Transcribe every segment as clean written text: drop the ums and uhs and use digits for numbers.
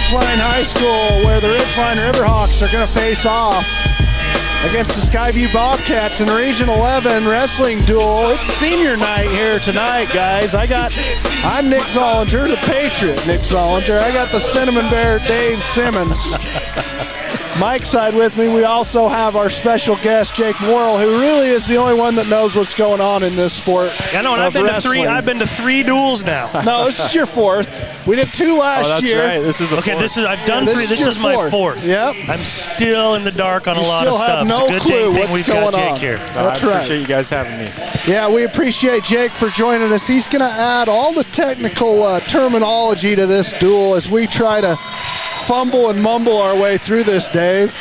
Ridgeline High School, where the Ridgeline Riverhawks are going to face off against the Skyview Bobcats in the Region 11 wrestling duel. It's senior night here tonight, guys. I'm Nick Zollinger, the Patriot Nick Zollinger. I got the Cinnamon Bear Dave Simmons. Mike's side with me. We also have our special guest, Jake Merill, who really is the only one that knows what's going on in this sport. I know, and I've been to three duels now. No, this is your fourth. We did two last year. Right. This is the fourth. I've done three. This is my fourth. Yep. I'm still in the dark on a lot of stuff. No it's a good clue thing what's we've going got Jake on here. That's I right. appreciate you guys having me. Yeah, we appreciate Jake for joining us. He's going to add all the technical terminology to this duel as we try to fumble and mumble our way through this, Dave.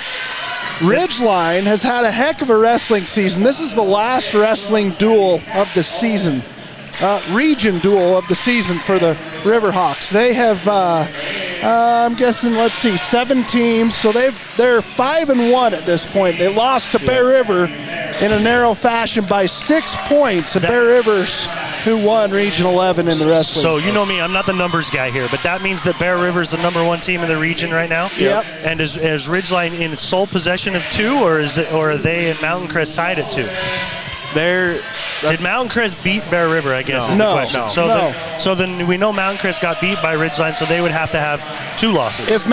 Ridgeline has had a heck of a wrestling season. This is the last wrestling duel of the season, region duel of the season for the Riverhawks. They have, I'm guessing, 7 teams. So they're 5-1 at this point. They lost to Bear River in a narrow fashion by 6 points. Bear Rivers, who won Region 11 in the wrestling. So you know me, I'm not the numbers guy here, but that means that Bear River's the #1 team in the region right now? Yep. And is Ridgeline in sole possession of 2, or are they and Mountain Crest tied at 2? Did Mountain Crest beat Bear River, I guess, is the question. So then we know Mountain Crest got beat by Ridgeline, so they would have to have 2 losses. If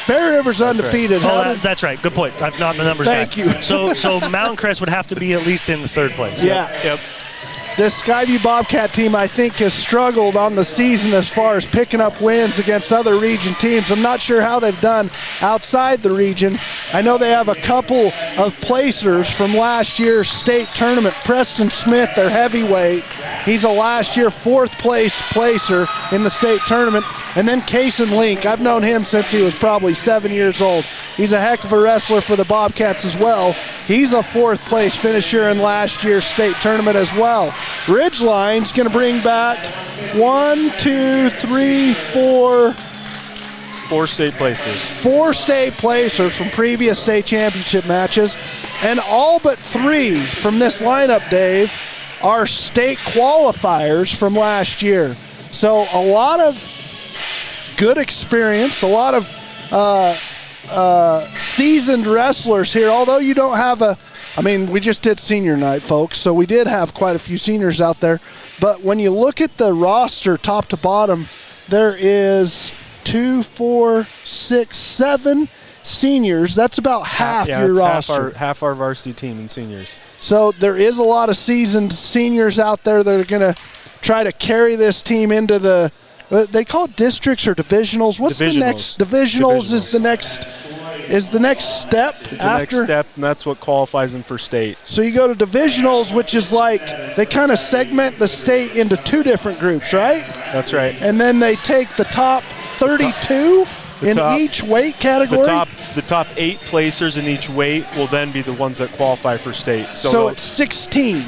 Bear River's undefeated. That's right. Good point. I'm not the numbers guy. Thank you. So Mountain Crest would have to be at least in the 3rd place. Yeah. Yep. This Skyview Bobcat team, I think, has struggled on the season as far as picking up wins against other region teams. I'm not sure how they've done outside the region. I know they have a couple of placers from last year's state tournament. Preston Smith, their heavyweight, he's a last year 4th place placer in the state tournament. And then Cason Link, I've known him since he was probably 7 years old. He's a heck of a wrestler for the Bobcats as well. He's a 4th place finisher in last year's state tournament as well. Ridgeline's going to bring back 4 state placers. 4 state placers from previous state championship matches, and all but 3 from this lineup, Dave, are state qualifiers from last year. So a lot of good experience, a lot of seasoned wrestlers here, although you don't have we just did senior night, folks, so we did have quite a few seniors out there. But when you look at the roster top to bottom, there is 2, 4, 6, 7 seniors. That's about half your roster. Half our varsity team in seniors. So there is a lot of seasoned seniors out there that are going to try to carry this team into the, they call it districts or divisionals. What's the next? Divisionals is the next step. It's the next step, and that's what qualifies them for state. So you go to divisionals, which is like they kind of segment the state into 2 different groups, right? That's right. And then they take the top 32 in each weight category. The top 8 placers in each weight will then be the ones that qualify for state. So it's 16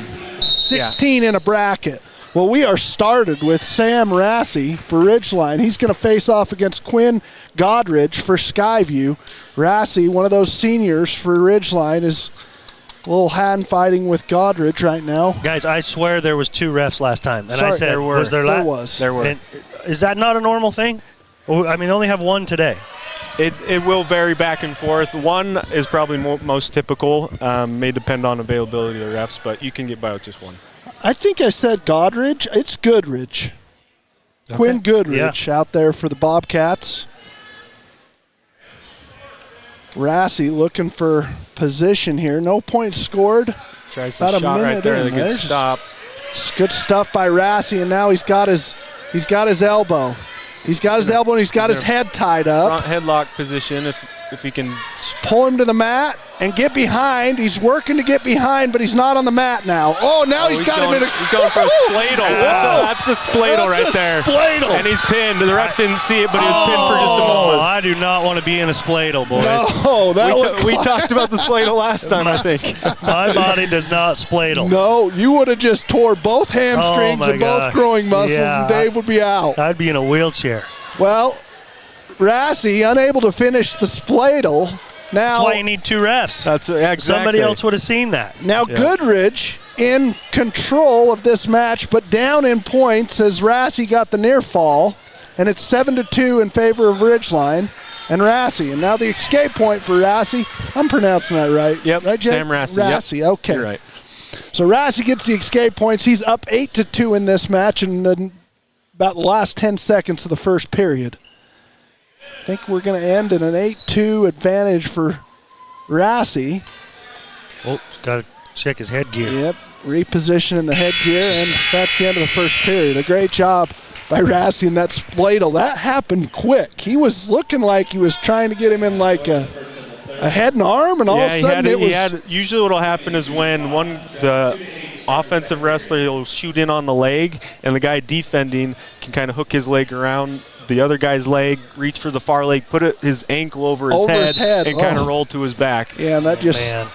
in a bracket. Well, we are started with Sam Rassie for Ridgeline. He's going to face off against Quinn Goodridge for Skyview. Rassie, one of those seniors for Ridgeline, is a little hand fighting with Goodridge right now. Guys, I swear there was 2 refs last time. And Sorry, I said, there were. There were. And is that not a normal thing? They only have 1 today. It will vary back and forth. 1 is probably most typical. May depend on availability of the refs, but you can get by with just 1. I think I said Goodridge. It's Goodridge. Okay. Quinn Goodridge out there for the Bobcats. Rassie looking for position here. No points scored. Tries some shot right there. Good stop. Good stuff by Rassie, and now he's got his elbow. He's got his elbow and he's got his head tied up. Front headlock position if he can pull him to the mat and get behind. He's working to get behind, but he's not on the mat now. Oh, now he's got him in a... He's going for a spladle. That's the spladle right there. Spladle. And he's pinned. The ref didn't see it, but he was pinned for just a moment. I do not want to be in a spladle, boys. No, we talked about the spladle last time, I think. My body does not spladle. No, you would have just tore both hamstrings and both growing muscles, and Dave would be out. I'd be in a wheelchair. Well, Rassie unable to finish the spladle. Now, that's why you need 2 refs. That's exactly. Somebody else would have seen that. Now Goodridge in control of this match, but down in points as Rassie got the near fall. and it's 7-2 in favor of Ridgeline and Rassie. And now the escape point for Rassie. I'm pronouncing that right. Yep, right, Jake? Sam Rassie. Rassie, yep. okay. You're right. So Rassie gets the escape points. He's up 8-2 in this match in about the last 10 seconds of the first period. I think we're going to end in an 8-2 advantage for Rassie. Oh, he's got to check his headgear. Yep, repositioning the headgear, and that's the end of the first period. A great job by Rassie and that spladle. That happened quick. He was looking like he was trying to get him in like a head and arm, and all of a sudden usually what will happen is when the offensive wrestler will shoot in on the leg, and the guy defending can kind of hook his leg around the other guy's leg, reach for the far leg, put his ankle over his head and kind of roll to his back. Yeah, and that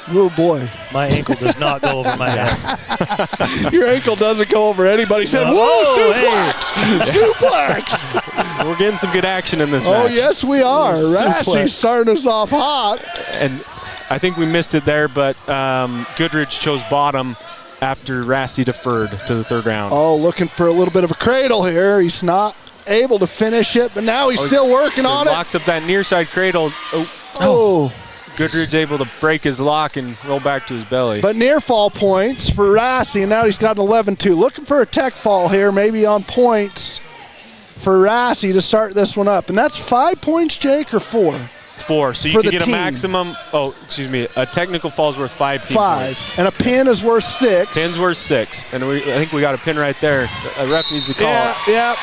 oh boy. My ankle does not go over my head. Your ankle doesn't go over anybody's head. Whoa, suplex! Suplex! We're getting some good action in this match. Oh, yes, we are. Rassie's starting us off hot. And I think we missed it there, but Goodridge chose bottom after Rassie deferred to the third round. Oh, looking for a little bit of a cradle here. He's not able to finish it, but now he's still working on it. Locks up that near side cradle. Oh. Goodridge able to break his lock and roll back to his belly. But near fall points for Rassie, and now he's got an 11-2. Looking for a tech fall here, maybe on points for Rassie to start this one up. And that's 5 points, Jake, or 4? 4. So you can get a maximum. A technical fall is worth 5 team points. And a pin is worth 6. Pin's worth 6. And I think we got a pin right there. A ref needs to call it. Yeah.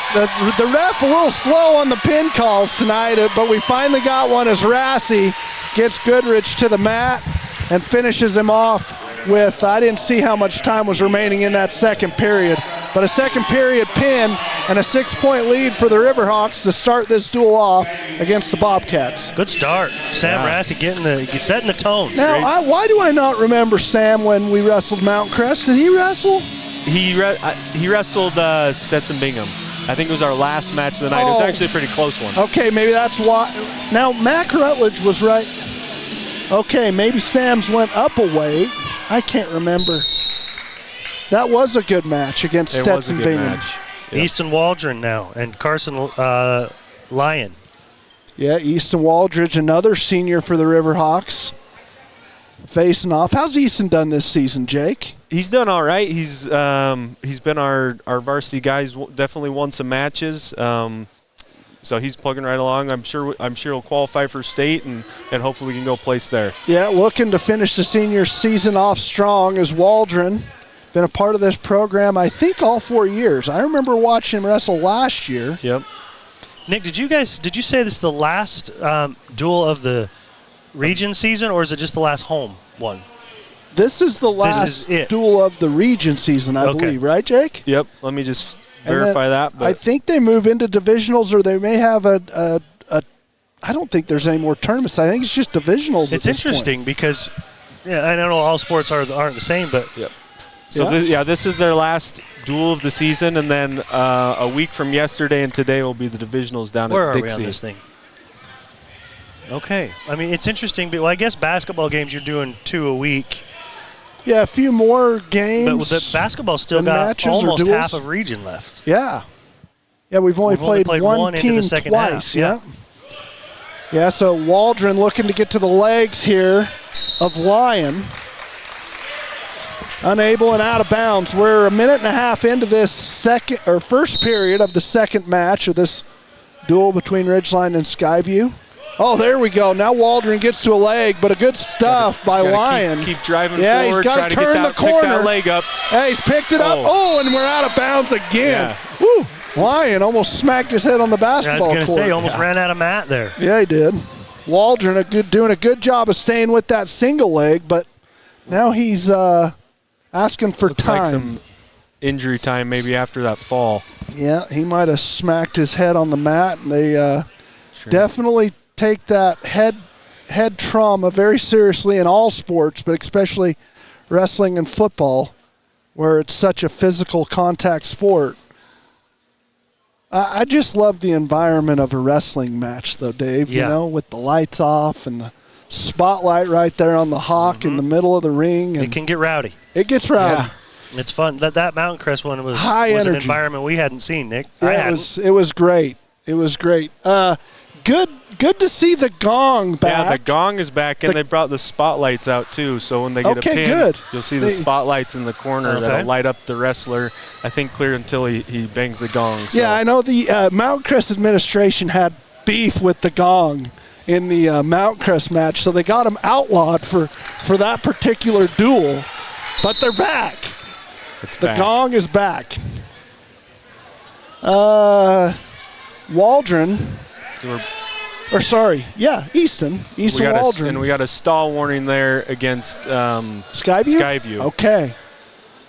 The ref a little slow on the pin calls tonight, but we finally got one as Rassie gets Goodridge to the mat and finishes him off with, I didn't see how much time was remaining in that second period, but a second period pin and a 6-point lead for the Riverhawks to start this duel off against the Bobcats. Good start. Sam Rassie setting the tone. Now, why do I not remember Sam when we wrestled Mount Crest? Did he wrestle? He wrestled Stetson Bingham. I think it was our last match of the night. It was actually a pretty close one. Okay, maybe that's why. Now, Mac Rutledge was right. Okay, maybe Sam's went up a weight. I can't remember. That was a good match against Stetson Bingham. Yep. Easton Waldron now and Carson Lyon. Yeah, Easton Waldridge, another senior for the Riverhawks, facing off. How's Easton done this season, Jake? He's done all right. He's been our varsity guy. He's definitely won some matches. So he's plugging right along. I'm sure he'll qualify for state, and hopefully we can go place there. Yeah, looking to finish the senior season off strong as Waldron. Been a part of this program, I think, all 4 years. I remember watching him wrestle last year. Yep. Nick, did you say this is the last duel of the region season, or is it just the last home one? This is the last duel of the region season, I believe. Right, Jake? Yep. Let me just verify that. But I think they move into divisionals, or they may have a I don't think there's any more tournaments. I think it's just divisionals. It's interesting because, I don't know all sports aren't the same, but So this is their last duel of the season, and then a week from yesterday and today will be the divisionals down at Dixie. Where are we on this thing? Okay. I mean, it's interesting, but I guess basketball games you're doing 2 a week. Yeah, a few more games. But the basketball still got almost half of region left. Yeah. Yeah, we've only played one team twice. Half. Yeah, so Waldron looking to get to the legs here of Lyon. Unable and out of bounds. We're a minute and a half into this first period of the second match of this duel between Ridgeline and Skyview. Oh, there we go. Now Waldron gets to a leg, but a good stuff by Lyon. Keep driving forward. He's got to turn the corner. Pick that leg up. Hey, he's picked it up. Oh, and we're out of bounds again. Woo! Lyon almost smacked his head on the basketball court. I was going to say, almost ran out of mat there. Yeah, he did. Waldron doing a good job of staying with that single leg, but now he's asking for time. Like some injury time maybe after that fall. Yeah, he might have smacked his head on the mat. And they definitely take that head trauma very seriously in all sports, but especially wrestling and football, where it's such a physical contact sport. I just love the environment of a wrestling match, though, Dave. Yeah. You know, with the lights off and the spotlight right there on the hawk in the middle of the ring. And it can get rowdy. It gets rowdy. Yeah. It's fun. That Mountain Crest one was high energy. An environment we hadn't seen, Nick. Yeah, it was great. It was great. Good to see the gong back. Yeah, the gong is back, and they brought the spotlights out too. So when they get a pin, you'll see the spotlights in the corner that'll light up the wrestler. I think clear until he bangs the gong. So. Yeah, I know the Mount Crest administration had beef with the gong in the Mount Crest match, so they got him outlawed for that particular duel. But they're back. The gong is back. Waldron. Easton Waldron. And we got a stall warning there against Skyview. Okay.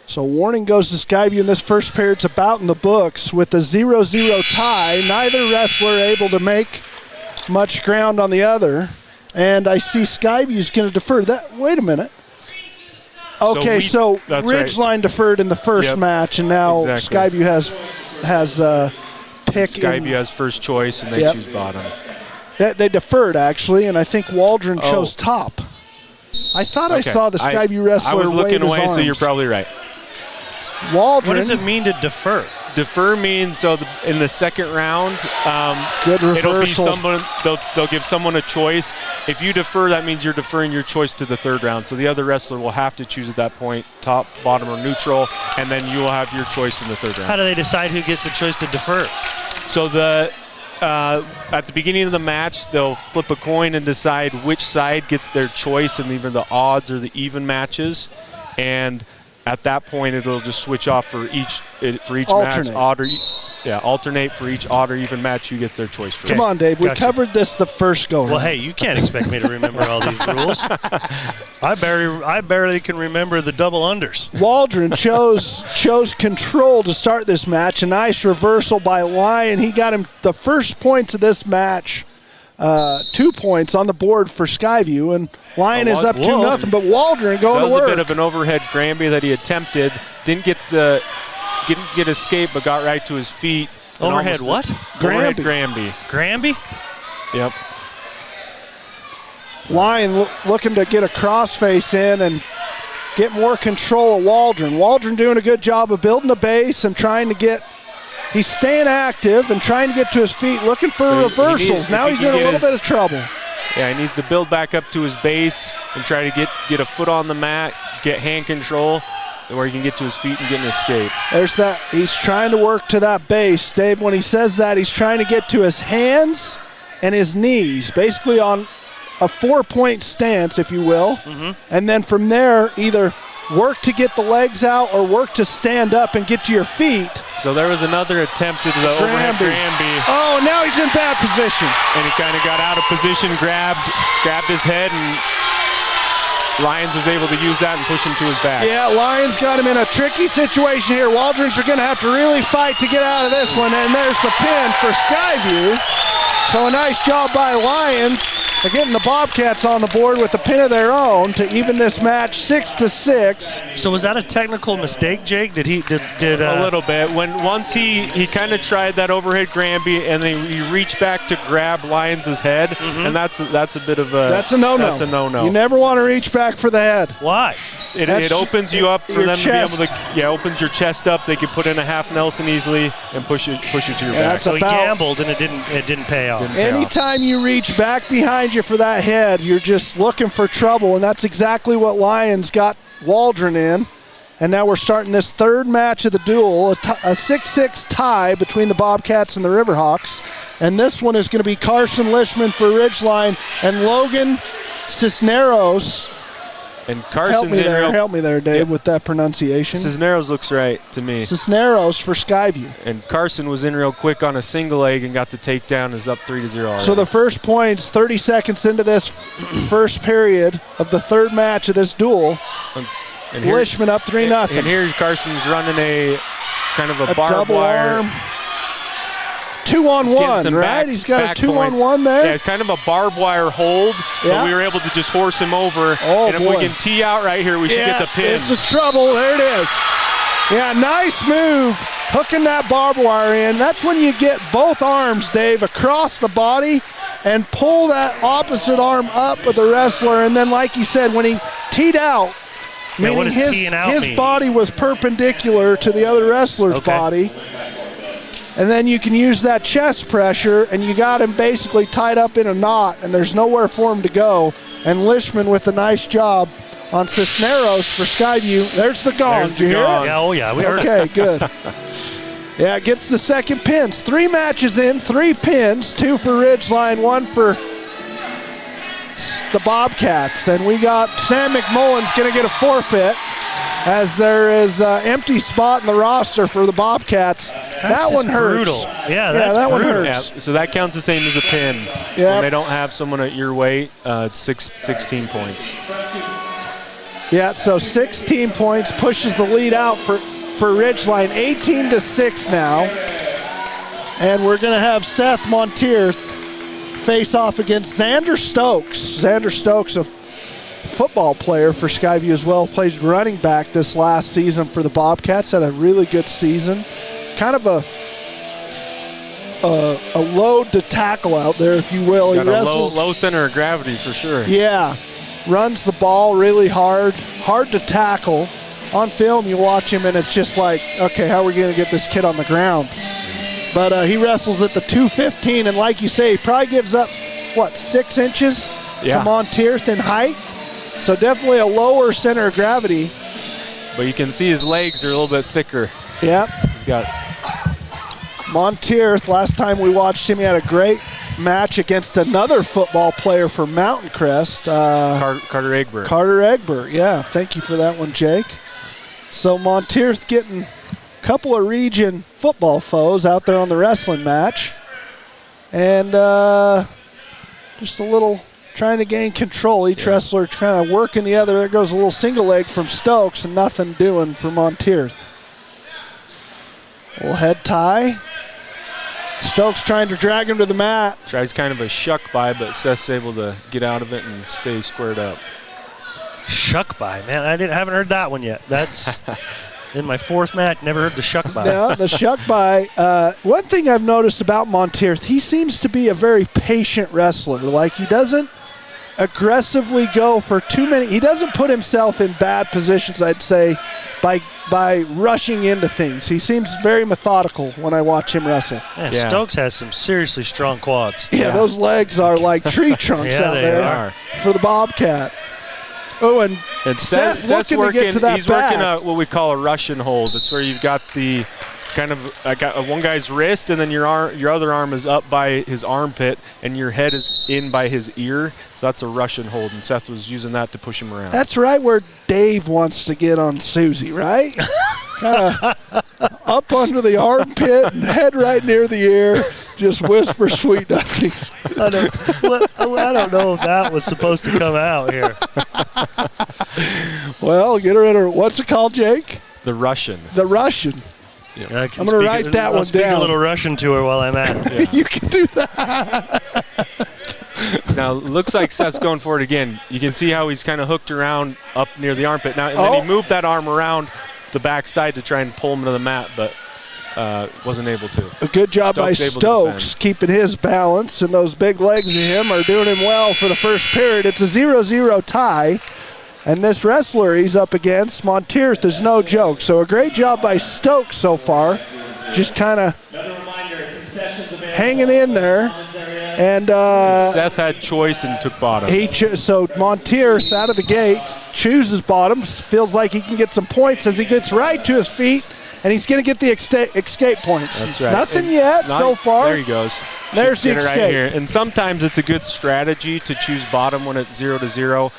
So warning goes to Skyview in this first period. It's about in the books with a 0-0 tie. Neither wrestler able to make much ground on the other. And I see Skyview's going to defer. Wait a minute. Okay, so Ridgeline deferred in the first match, and now Skyview has pick. Skyview has first choice, and they choose bottom. They deferred, actually, and I think Waldron chose top. I thought I saw the Skyview wrestler. I was looking away, arms. So you're probably right. Waldron. What does it mean to defer? Defer means in the second round, good reversal. It'll be someone. They'll give someone a choice. If you defer, that means you're deferring your choice to the third round. So the other wrestler will have to choose at that point, top, bottom, or neutral, and then you will have your choice in the third round. How do they decide who gets the choice to defer? So at the beginning of the match, they'll flip a coin and decide which side gets their choice in either the odds or the even matches, and at that point, it'll just switch off for each match. Alternate for each odd or even match. Who gets their choice for. Come on, Dave. We covered this the first go. Well, hey, you can't expect me to remember all these rules. I barely can remember the double unders. Waldron chose control to start this match. A nice reversal by Lyon. He got him the first points of this match. 2 points on the board for Skyview, and Lyon is up 2-0, but Waldron going to work. That was a bit of an overhead Granby that he attempted. Didn't get escape, but got right to his feet. Overhead what? Granby. Granby? Yep. Lyon looking to get a crossface in and get more control of Waldron. Waldron doing a good job of building a base and trying to get. He's staying active and trying to get to his feet, looking for reversals. Now he's in a little bit of trouble. Yeah, he needs to build back up to his base and try to get a foot on the mat, get hand control, where he can get to his feet and get an escape. There's that. He's trying to work to that base. Dave, when he says that, he's trying to get to his hands and his knees, basically on a 4-point stance, if you will. Mm-hmm. And then from there, either work to get the legs out or work to stand up and get to your feet. So there was another attempt at the overhead Granby. Oh, now he's in bad position. And he kind of got out of position, grabbed his head, and Lyons was able to use that and push him to his back. Yeah, Lyons got him in a tricky situation here. Waldrons are going to have to really fight to get out of this one, and there's the pin for Skyview. So a nice job by Lyons of getting the Bobcats on the board with a pin of their own to even this match 6-6. So was that a technical mistake, Jake? Did a little bit. Once he kind of tried that overhead Granby and then he reached back to grab Lyons' head, and that's a bit of a no-no. That's a no-no. You never want to reach back for the head. Why? It opens you up for them to be able to, opens your chest up. They can put in a half Nelson easily and push you to your back. So he gambled and it didn't pay off. Anytime you reach back behind you for that head, you're just looking for trouble, and that's exactly what Lyons got Waldron in. And now we're starting this third match of the duel, a 6-6 tie between the Bobcats and the Riverhawks. And this one is going to be Carson Lishman for Ridgeline and Logan Cisneros. And Carson's help me there, Dave, with that pronunciation. Cisneros looks right to me. Cisneros for Skyview. And Carson was in real quick on a single leg and got the takedown. Is up 3-0 already. So the first points, 30 seconds into this first period of the third match of this duel. And here, Lishman up 3-0. And here Carson's running a kind of a barbed wire. Arm. 2-on-1, right? He's got a 2-on-1 there. Yeah, it's kind of a barbed wire hold, but we were able to just horse him over. Oh, and if we can tee out right here, we should get the pin. This is trouble. There it is. Yeah, nice move, hooking that barbed wire in. That's when you get both arms, Dave, across the body and pull that opposite arm up with the wrestler. And then, like you said, when he teed out, meaning his body was perpendicular to the other wrestler's body. And then you can use that chest pressure, and you got him basically tied up in a knot, and there's nowhere for him to go. And Lishman with a nice job on Cisneros for Skyview. There's the gong. Did you hear it? Yeah, oh yeah, we heard it. Okay, good. Yeah, gets the second pins. 3 matches in, 3 pins, 2 for Ridgeline, 1 for the Bobcats. And we got Sam McMullen's going to get a forfeit, as there is an empty spot in the roster for the Bobcats. That one hurts. Brutal. Yeah, that's that brutal. one hurts. Yeah, so that counts the same as a pin. Yeah. When they don't have someone at your weight, it's 16 points. Yeah, so 16 points pushes the lead out for Ridgeline, 18-6 now. And we're going to have Seth Montier face off against Xander Stokes. Xander Stokes, a football player for Skyview as well, plays running back this last season for the Bobcats, had a really good season. Kind of a load to tackle out there, if you will. Got a low center of gravity for sure. Yeah, runs the ball really hard to tackle. On film, you watch him, and it's just like, okay, how are we going to get this kid on the ground? But he wrestles at the 215, and like you say, he probably gives up, 6 inches to Montier in height? So definitely a lower center of gravity. But you can see his legs are a little bit thicker. Yep. He's got Montier, last time we watched him, he had a great match against another football player for Mountain Crest. Carter Egbert. Carter Egbert, yeah. Thank you for that one, Jake. So Montier's getting a couple of region football foes out there on the wrestling match. And just a little trying to gain control. Each wrestler kind of working the other. There goes a little single leg from Stokes, and nothing doing for Montier. A little head tie. Stokes trying to drag him to the mat. Tries kind of a shuck by, but Seth's able to get out of it and stay squared up. Shuck by, man. I haven't heard that one yet. That's in my 4th match. Never heard the shuck by. No, the shuck by. One thing I've noticed about Montier, he seems to be a very patient wrestler. Like, he doesn't aggressively go for too many. He doesn't put himself in bad positions, I'd say, by rushing into things. He seems very methodical when I watch him wrestle. Yeah, Stokes has some seriously strong quads. Yeah, those legs are like tree trunks out there for the Bobcat. Oh, and Seth's looking to get to that he's back. working what we call a Russian hold. It's where you've got the kind of one guy's wrist, and then your other arm is up by his armpit, and your head is in by his ear. So that's a Russian hold, and Seth was using that to push him around. That's right where Dave wants to get on Susie, right? Kind of up under the armpit and head right near the ear. Just whisper sweet nothings. I don't know if that was supposed to come out here. Well, get her in her. What's it called, Jake? The Russian. The Russian. Yeah. I'm going to write that one speak down. a little Russian to her while I'm at it. You can do that. Now, looks like Seth's going for it again. You can see how he's kind of hooked around up near the armpit. Now, and then he moved that arm around the backside to try and pull him to the mat, but wasn't able to. A good job by Stokes keeping his balance, and those big legs of him are doing him well for the first period. It's a 0-0 tie, and this wrestler he's up against, Montier, is no joke. So a great job by Stokes so far, just kind of hanging in there. And Seth had choice and took bottom. So Montier, out of the gate, chooses bottom, feels like he can get some points as he gets right to his feet, and he's going to get the escape points. That's right. Nothing yet so far. There he goes. There's the escape. Right here. And sometimes it's a good strategy to choose bottom when it's 0-0.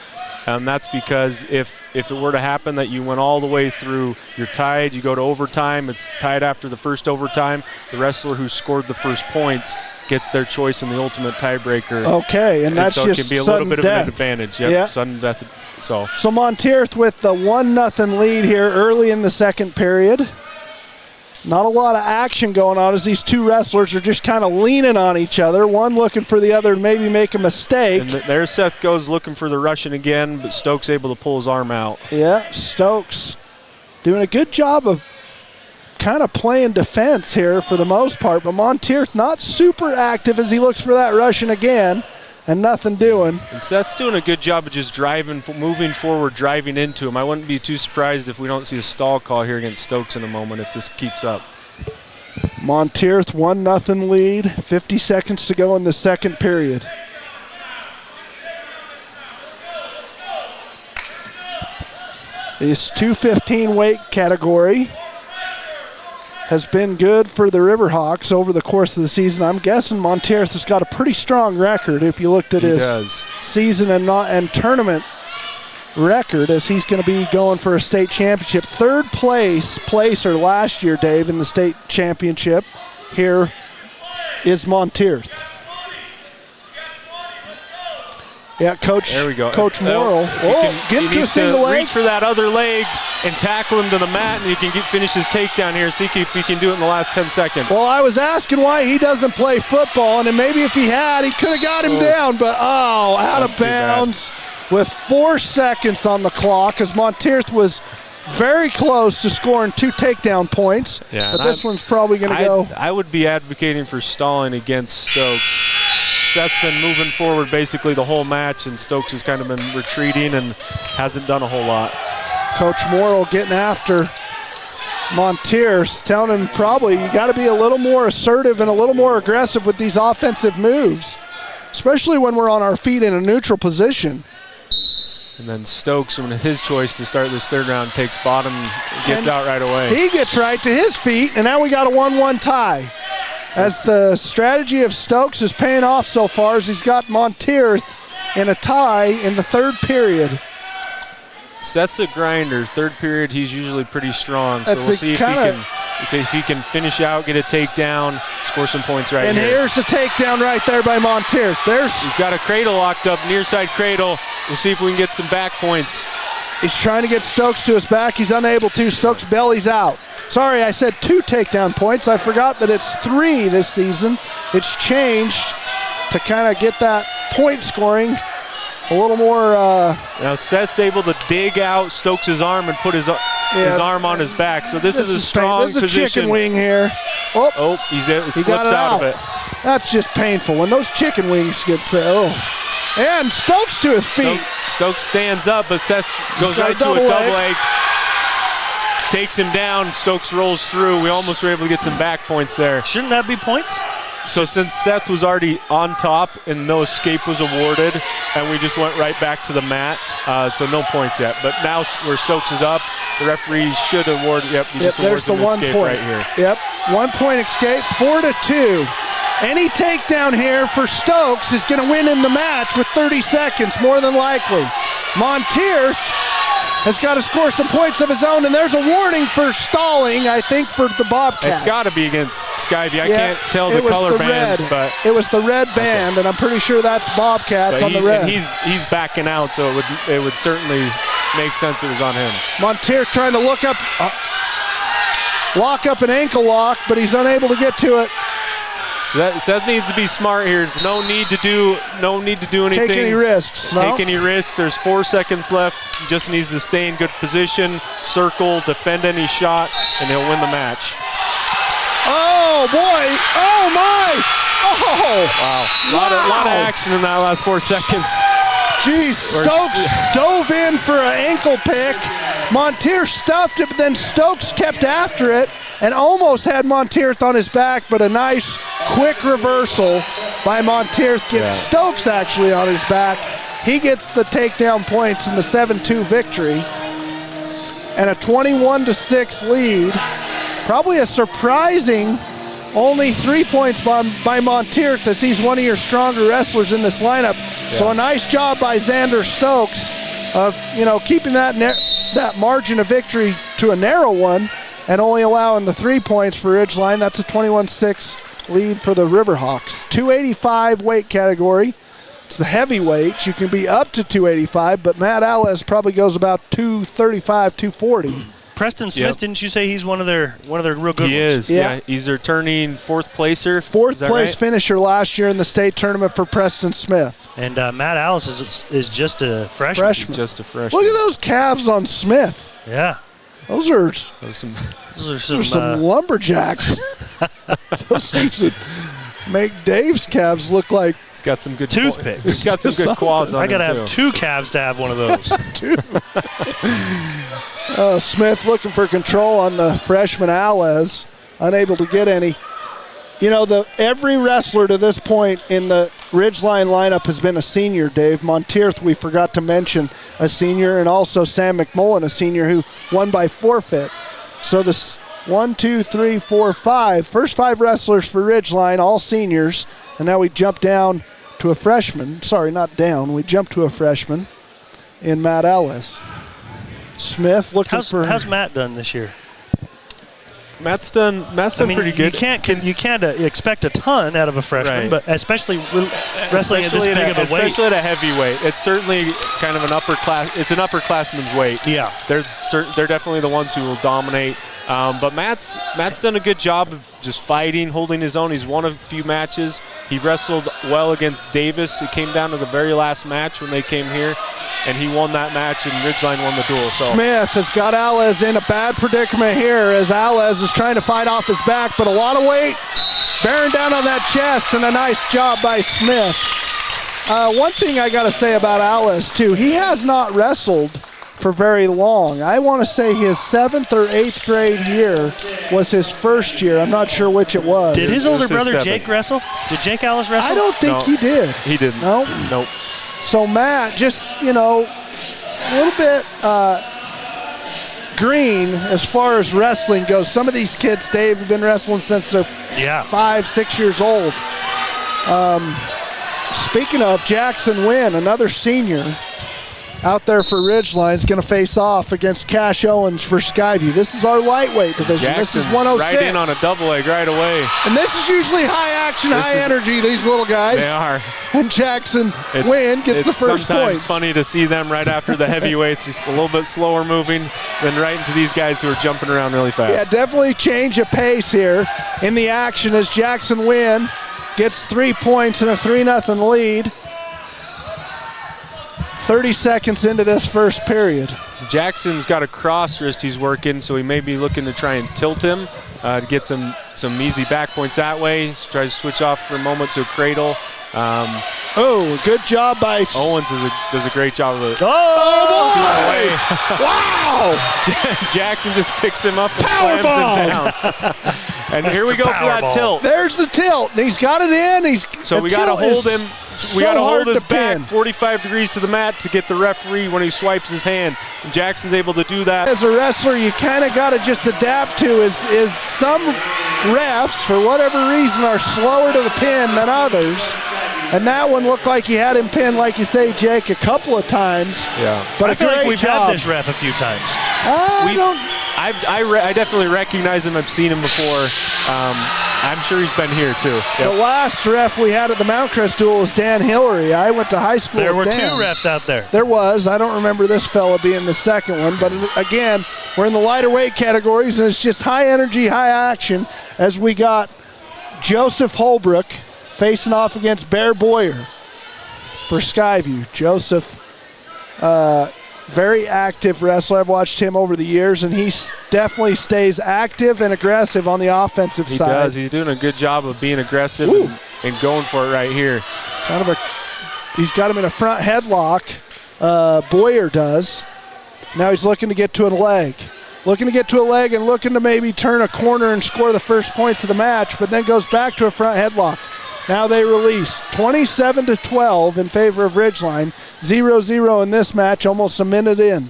That's because if it were to happen that you went all the way through, you're tied, you go to overtime, it's tied after the first overtime, the wrestler who scored the first points gets their choice in the ultimate tiebreaker. Okay, and that's so just it can be a sudden little bit death. of an advantage. Yep, sudden death. So Montier with the 1-0 lead here early in the second period. Not a lot of action going on as these two wrestlers are just kind of leaning on each other, one looking for the other to maybe make a mistake. And there Seth goes looking for the Russian again, but Stokes able to pull his arm out. Yeah, Stokes doing a good job of kind of playing defense here for the most part, but Montier not super active as he looks for that Russian again, and nothing doing. And Seth's doing a good job of just driving, moving forward, driving into him. I wouldn't be too surprised if we don't see a stall call here against Stokes in a moment if this keeps up. Montier 1-0 lead, 50 seconds to go in the second period. This 215 weight category has been good for the Riverhawks over the course of the season. I'm guessing Montier has got a pretty strong record if you looked at his season and tournament record, as he's going to be going for a state championship. Third placer last year, Dave, in the state championship here is Montier. Yeah, Coach. There we go. Coach Merill. Get into a single leg. Reach for that other leg and tackle him to the mat, and you can finish his takedown here. See if he can do it in the last 10 seconds. Well, I was asking why he doesn't play football, and maybe if he had, he could have got him down, but out of bounds with 4 seconds on the clock, as Montier was very close to scoring 2 takedown points. Yeah, but this one's probably going to go. I would be advocating for stalling against Stokes. Seth's been moving forward basically the whole match, and Stokes has kind of been retreating and hasn't done a whole lot. Coach Morrill getting after Montier, telling him probably you got to be a little more assertive and a little more aggressive with these offensive moves, especially when we're on our feet in a neutral position. And then Stokes, when his choice to start this third round, takes bottom, gets out right away. He gets right to his feet, and now we got a 1-1 tie. As the strategy of Stokes is paying off so far, as he's got Montier in a tie in the third period. Seth's a grinder. Third period, he's usually pretty strong. So we'll see if he can finish out, get a takedown, score some points right here. And here's the takedown right there by Montier. He's got a cradle locked up, near side cradle. We'll see if we can get some back points. He's trying to get Stokes to his back. He's unable to. Stokes bellies out. Sorry, I said 2 takedown points. I forgot that it's 3 this season. It's changed to kind of get that point scoring a little more. Now Seth's able to dig out Stokes' arm and put his arm on his back. So this is a strong position. This is a chicken wing here. He slips out of it. That's just painful when those chicken wings get And Stokes to his feet. Stokes stands up, but Seth goes right to a double leg. Takes him down. Stokes rolls through. We almost were able to get some back points there. Shouldn't that be points? So since Seth was already on top and no escape was awarded, and we just went right back to the mat, so no points yet. But now where Stokes is up, the referee should award. Just awards him an escape right here. 1 point escape, 4-2. Any takedown here for Stokes is going to win him the match with 30 seconds, more than likely. Montier has got to score some points of his own, and there's a warning for stalling, I think, for the Bobcats. It's got to be against Skyview. I can't tell the color bands, but it was the red band, and I'm pretty sure that's Bobcats on the red. And he's backing out, so it would certainly make sense it was on him. Montier trying to lock up an ankle lock, but he's unable to get to it. So Seth needs to be smart here. There's no need to do anything. Take any risks. Take any risks. There's 4 seconds left. He just needs to stay in good position, circle, defend any shot, and he'll win the match. Oh boy! Oh my! Oh! Wow! A lot of action in that last 4 seconds. Geez, Stokes dove in for an ankle pick. Montier stuffed it, but then Stokes kept after it and almost had Montier on his back, but a nice quick reversal by Montier gets Stokes actually on his back. He gets the takedown points in the 7-2 victory and a 21-6 lead. Probably a surprising only 3 points by Montier, as he's one of your stronger wrestlers in this lineup. Yeah. So a nice job by Xander Stokes of keeping that margin of victory to a narrow one and only allowing the 3 points for Ridgeline. That's a 21-6 lead for the Riverhawks. 285 weight category. It's the heavyweights. You can be up to 285, but Matt Ellis probably goes about 235, 240. Preston Smith, didn't you say he's one of their real good ones? He is, yeah. He's returning 4th placer. 4th place finisher last year in the state tournament for Preston Smith. And Matt Ellis is just a freshman. Just a freshman. Look at those calves on Smith. Yeah. Those are some lumberjacks. Those things would make Dave's calves look like he's got some good toothpicks. He's got some good quads on him. I gotta have 2 calves to have one of those. Smith looking for control on the freshman Alez, unable to get any. You know, every wrestler to this point in the Ridgeline lineup has been a senior, Dave. Montier, we forgot to mention, a senior, and also Sam McMullen, a senior who won by forfeit. So this 1, 2, 3, 4, 5. First 5 wrestlers for Ridgeline, all seniors. And now we jump down to a freshman. Sorry, not down. We jump to a freshman in Matt Ellis. Smith looking How's Matt done this year? Matt's done pretty good. You can't expect a ton out of a freshman, right. but especially wrestling at this big of a weight. Especially at a heavyweight. It's certainly kind of an it's an upperclassman's weight. Yeah. They're definitely the ones who will dominate. But Matt's done a good job of just fighting, holding his own. He's won a few matches. He wrestled well against Davis. It came down to the very last match when they came here, and he won that match, and Ridgeline won the duel. So Smith has got Ellis in a bad predicament here as Ellis is trying to fight off his back, but a lot of weight bearing down on that chest, and a nice job by Smith. One thing I got to say about Ellis, too, he has not wrestled for very long. I want to say his 7th or 8th grade year was his first year. I'm not sure which it was. Did his older brother Jake wrestle? Did Jake Ellis wrestle? I don't think he did. He didn't. No? Nope. So Matt, just, a little bit green as far as wrestling goes. Some of these kids, Dave, have been wrestling since they're 5, 6 years old. Speaking of, Jackson Wynn, another senior, out there for Ridgeline, is going to face off against Cash Owens for Skyview. This is our lightweight division. Jackson, this is 106. Right in on a double leg right away. And this is usually high action, high energy, these little guys. They are. And Jackson Wynn gets the first sometimes points. Funny to see them right after the heavyweights. He's a little bit slower moving than right into these guys who are jumping around really fast. Yeah, definitely change of pace here in the action as Jackson Wynn gets 3 points and a 3-0 lead. 30 seconds into this first period. Jackson's got a cross wrist he's working, so he may be looking to try and tilt him to get some easy back points that way. He tries to switch off for a moment to a cradle. Good job by Owens does a great job of it. Wow! Jackson just picks him up and slams him down. And here we go for that tilt. There's the tilt, and he's got it in. So we got to hold him. We got to hold his back pin. 45 degrees to the mat to get the referee when he swipes his hand. And Jackson's able to do that. As a wrestler, you kind of got to just adapt to is some refs, for whatever reason, are slower to the pin than others. And that one looked like he had him pinned, like you say, Jake, a couple of times. Yeah. But I feel like we've had this ref a few times. I definitely recognize him. I've seen him before. I'm sure he's been here too. Yep. The last ref we had at the Mount Crest duel was Dan Hillary. I went to high school with Dan. There were 2 refs out there. There was. I don't remember this fella being the second one. But again, we're in the lighter weight categories, and it's just high energy, high action as we got Joseph Holbrook facing off against Bear Boyer for Skyview. Joseph, very active wrestler. I've watched him over the years, and he definitely stays active and aggressive on the offensive side. He does. He's doing a good job of being aggressive and going for it right here. He's got him in a front headlock. Boyer does. Now he's looking to get to a leg. Looking to get to a leg and looking to maybe turn a corner and score the first points of the match, but then goes back to a front headlock. Now they release 27-12 in favor of Ridgeline. 0-0 in this match, almost a minute in.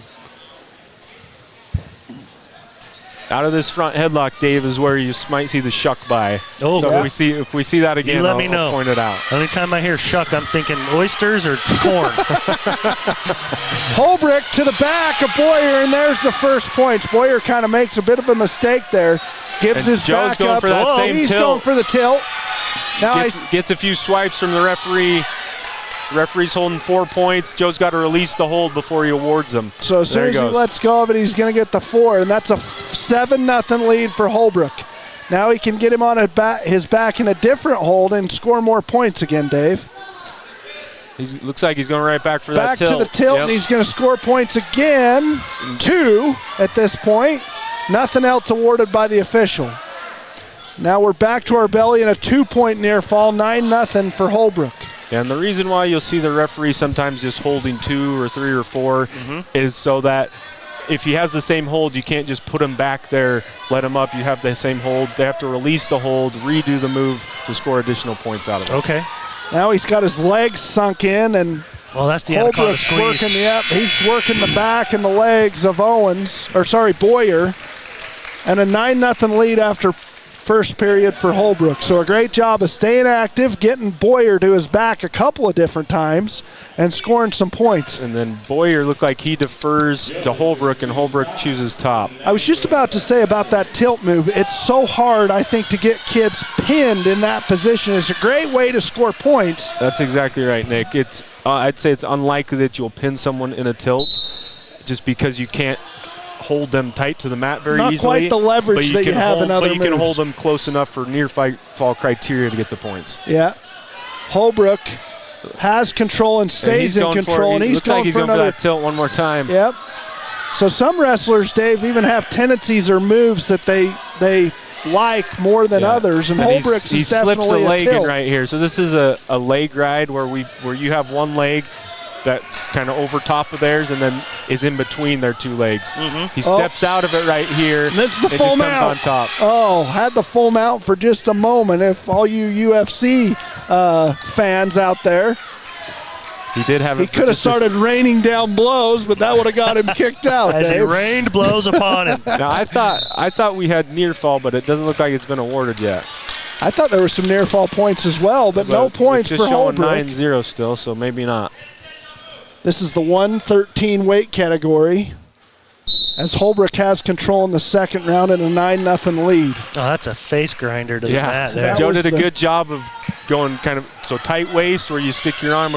Out of this front headlock, Dave, is where you might see the shuck by. Oh, so if we see that again, let me know. I'll point it out. Anytime I hear shuck, I'm thinking oysters or corn. Holbrook to the back of Boyer, and there's the first points. Boyer kind of makes a bit of a mistake there. Gives his Joe's back going up. for that same he's tilt. going for the tilt. Now gets a few swipes from the referee. Referee's holding 4 points. Joe's got to release the hold before he awards them. So as soon as he lets go of it, he's going to get the 4, and that's a 7-0 lead for Holbrook. Now he can get him on his back in a different hold and score more points again, Dave. Looks like he's going right back for that tilt. Back to the tilt, and he's going to score points again. 2 at this point. Nothing else awarded by the official. Now we're back to our belly in a 2-point near fall, 9-0 for Holbrook. And the reason why you'll see the referee sometimes just holding 2 or 3 or 4 is so that if he has the same hold, you can't just put him back there, let him up. You have the same hold. They have to release the hold, redo the move to score additional points out of it. Okay. Now he's got his legs sunk in, and well, that's the anaconda squeeze. He's working the back and the legs of Boyer, and a 9-0 lead after first period for Holbrook. So a great job of staying active, getting Boyer to his back a couple of different times, and scoring some points. And then Boyer looked like he defers to Holbrook, and Holbrook chooses top. I was just about to say about that tilt move, it's so hard, I think, to get kids pinned in that position. It's a great way to score points. That's exactly right, Nick. It's I'd say it's unlikely that you'll pin someone in a tilt just because you can't hold them tight to the mat very easily. Not quite the leverage that you have in other moves. But you can hold them close enough for near fall criteria to get the points. Yeah. Holbrook has control and stays in control, and he's going for another tilt one more time. Yep. So some wrestlers, Dave, even have tendencies or moves that they like more than others, and Holbrook's is definitely he slips a leg tilt. in right here. So this is a leg ride where you have one leg that's kind of over top of theirs and then is in between their two legs. He steps out of it right here. And this is the full mount. Comes on top. Oh, had the full mount for just a moment. If all you UFC fans out there. He did have it. He could have started raining down blows, but that would have got him kicked out. As Dave. he rained blows upon him. Now I thought we had near fall, but it doesn't look like it's been awarded yet. I thought there were some near fall points as well, but no points for Holbrook. It's just showing 9-0 still, so maybe not. This is the 113 weight category, as Holbrook has control in the second round in a 9-0 lead. Oh, that's a face grinder to the mat there. Joe did a good job of going kind of tight waist where you stick your arm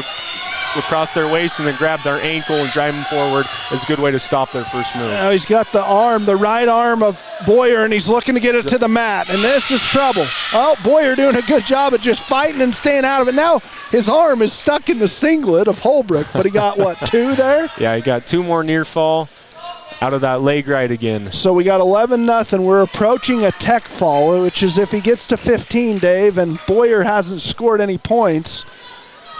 across their waist and then grab their ankle and drive them forward is a good way to stop their first move. Now he's got the right arm of Boyer, and he's looking to get it to the mat, and this is trouble. Oh, Boyer doing a good job of just fighting and staying out of it. Now his arm is stuck in the singlet of Holbrook, but he got, what, 2 there? Yeah, he got 2 more near fall out of that leg right again. So we got 11-0. We're approaching a tech fall, which is if he gets to 15, Dave, and Boyer hasn't scored any points.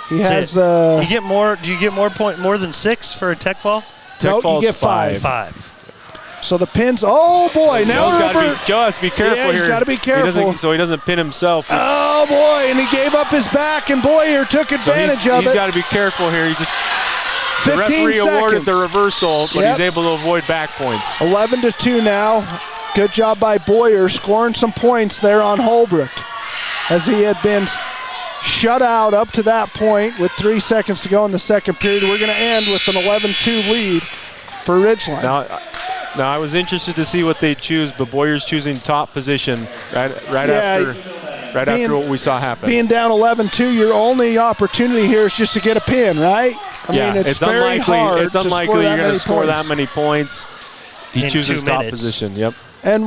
He has. You get more. Do you get more than 6 for a tech fall? Tech you get 5. 5. So the pins. Oh boy! Now Joe has to be careful here. He's got to be careful. So he doesn't pin himself. Oh boy! And he gave up his back, and Boyer took advantage of it. He's got to be careful here. He just. 15 the referee seconds. Awarded the reversal, but he's able to avoid back points. 11-2 now. Good job by Boyer, scoring some points there on Holbrook, as he had been shut out up to that point with 3 seconds to go in the second period. We're going to end with an 11-2 lead for Ridgeline. Now I was interested to see what they choose, but Boyer's choosing top position right after what we saw happen. Being down 11-2, your only opportunity here is just to get a pin, right? I mean, it's very hard. It's unlikely you're going to score that many points. He chooses top position. Yep. And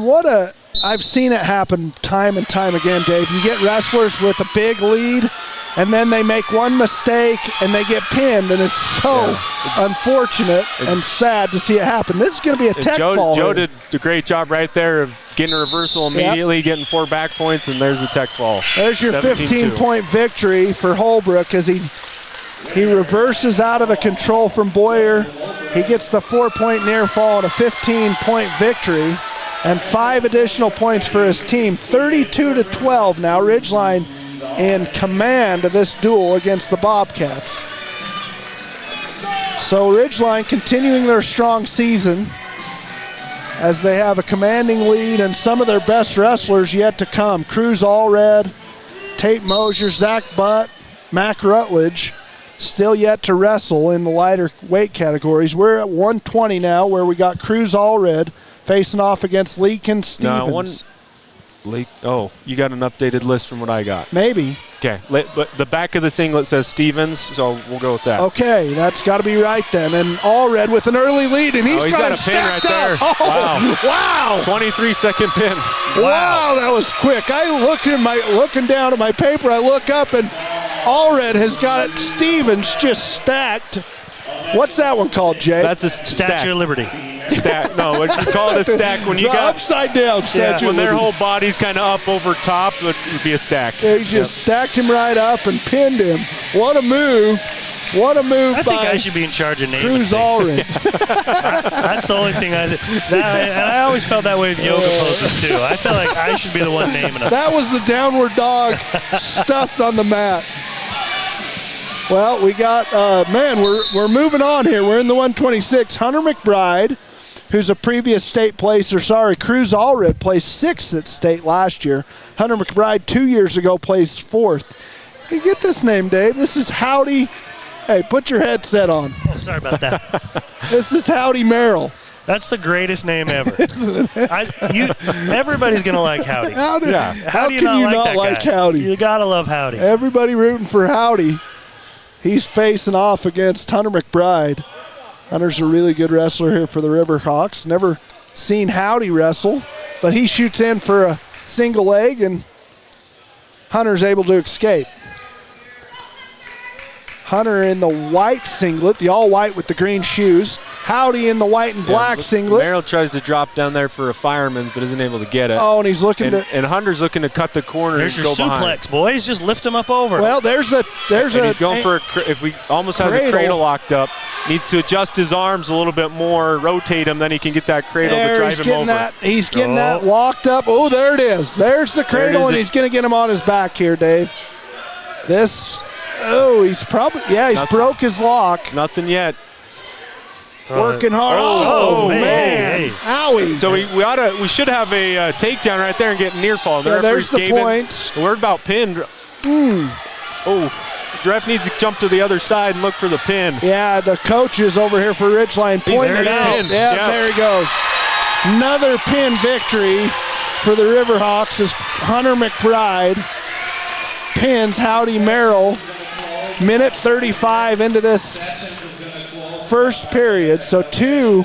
I've seen it happen time and time again, Dave. You get wrestlers with a big lead, and then they make one mistake and they get pinned, and it's so unfortunate and sad to see it happen. This is going to be a tech fall. Joe did a great job right there of getting a reversal immediately, getting 4 back points, and there's the tech fall. There's your 15-point victory for Holbrook as he reverses out of the control from Boyer. He gets the 4-point near fall and a 15-point victory, and 5 additional points for his team. 32-12 now. Ridgeline in command of this duel against the Bobcats. So Ridgeline continuing their strong season as they have a commanding lead and some of their best wrestlers yet to come. Cruz Allred, Tate Mosier, Zach Butt, Mac Rutledge still yet to wrestle in the lighter weight categories. We're at 120 now, where we got Cruz Allred facing off against Leakin Stevens. You got an updated list from what I got. Maybe. Okay, but the back of the singlet says Stevens, so we'll go with that. Okay, that's got to be right then. And Allred with an early lead, and he's got a pin right there. Oh, wow. 23-second pin. Wow, that was quick. I looking down at my paper, I look up, and Allred has got it. Stevens just stacked. What's that one called, Jay? That's a Statue of Liberty. No, we call it a stack when you got upside down statue. When their whole body's kind of up over top, it would be a stack. They just stacked him right up and pinned him. What a move What a move I by think I should be in charge of naming things. Ulrich. That's the only thing and I always felt that way with yoga poses too. I felt like I should be the one naming them. That was the downward dog stuffed on the mat. Well, we got, we're moving on here. We're in the 126. Hunter McBride, who's a previous state placer. Cruz Allred placed 6th at state last year. Hunter McBride 2 years ago placed 4th. You get this name, Dave. This is Howdy. Hey, put your headset on. Oh, sorry about that. This is Howdy Merill. That's the greatest name ever. Everybody's going to like Howdy. How can you not like guy? Howdy? You got to love Howdy. Everybody rooting for Howdy. He's facing off against Hunter McBride. Hunter's a really good wrestler here for the Riverhawks. Never seen Howdy wrestle, but he shoots in for a single leg, and Hunter's able to escape. Hunter in the white singlet, the all white with the green shoes. Howdy in the white and black singlet. Merill tries to drop down there for a fireman's, but isn't able to get it. Oh, and he's looking and Hunter's looking to cut the corner. There's and your go suplex, behind. boys. Just lift him up over. Well, there's a. He's going for if we almost has a cradle locked up. Needs to adjust his arms a little bit more, rotate him, then he can get that cradle to drive him over. He's getting that locked up. Oh, there it is. There's the cradle, and he's going to get him on his back here, Dave. He's probably, he's broke his lock. Nothing yet. Working hard. Oh, man. Owie. So we should have a takedown right there and get near fall. There's the point. We're about pinned. Oh, the ref needs to jump to the other side and look for the pin. Yeah, the coach is over here for Ridgeline pointing it out. Yeah, there he goes. Another pin victory for the Riverhawks as Hunter McBride pins Howdy Merill. Minute 35 into this first period, so two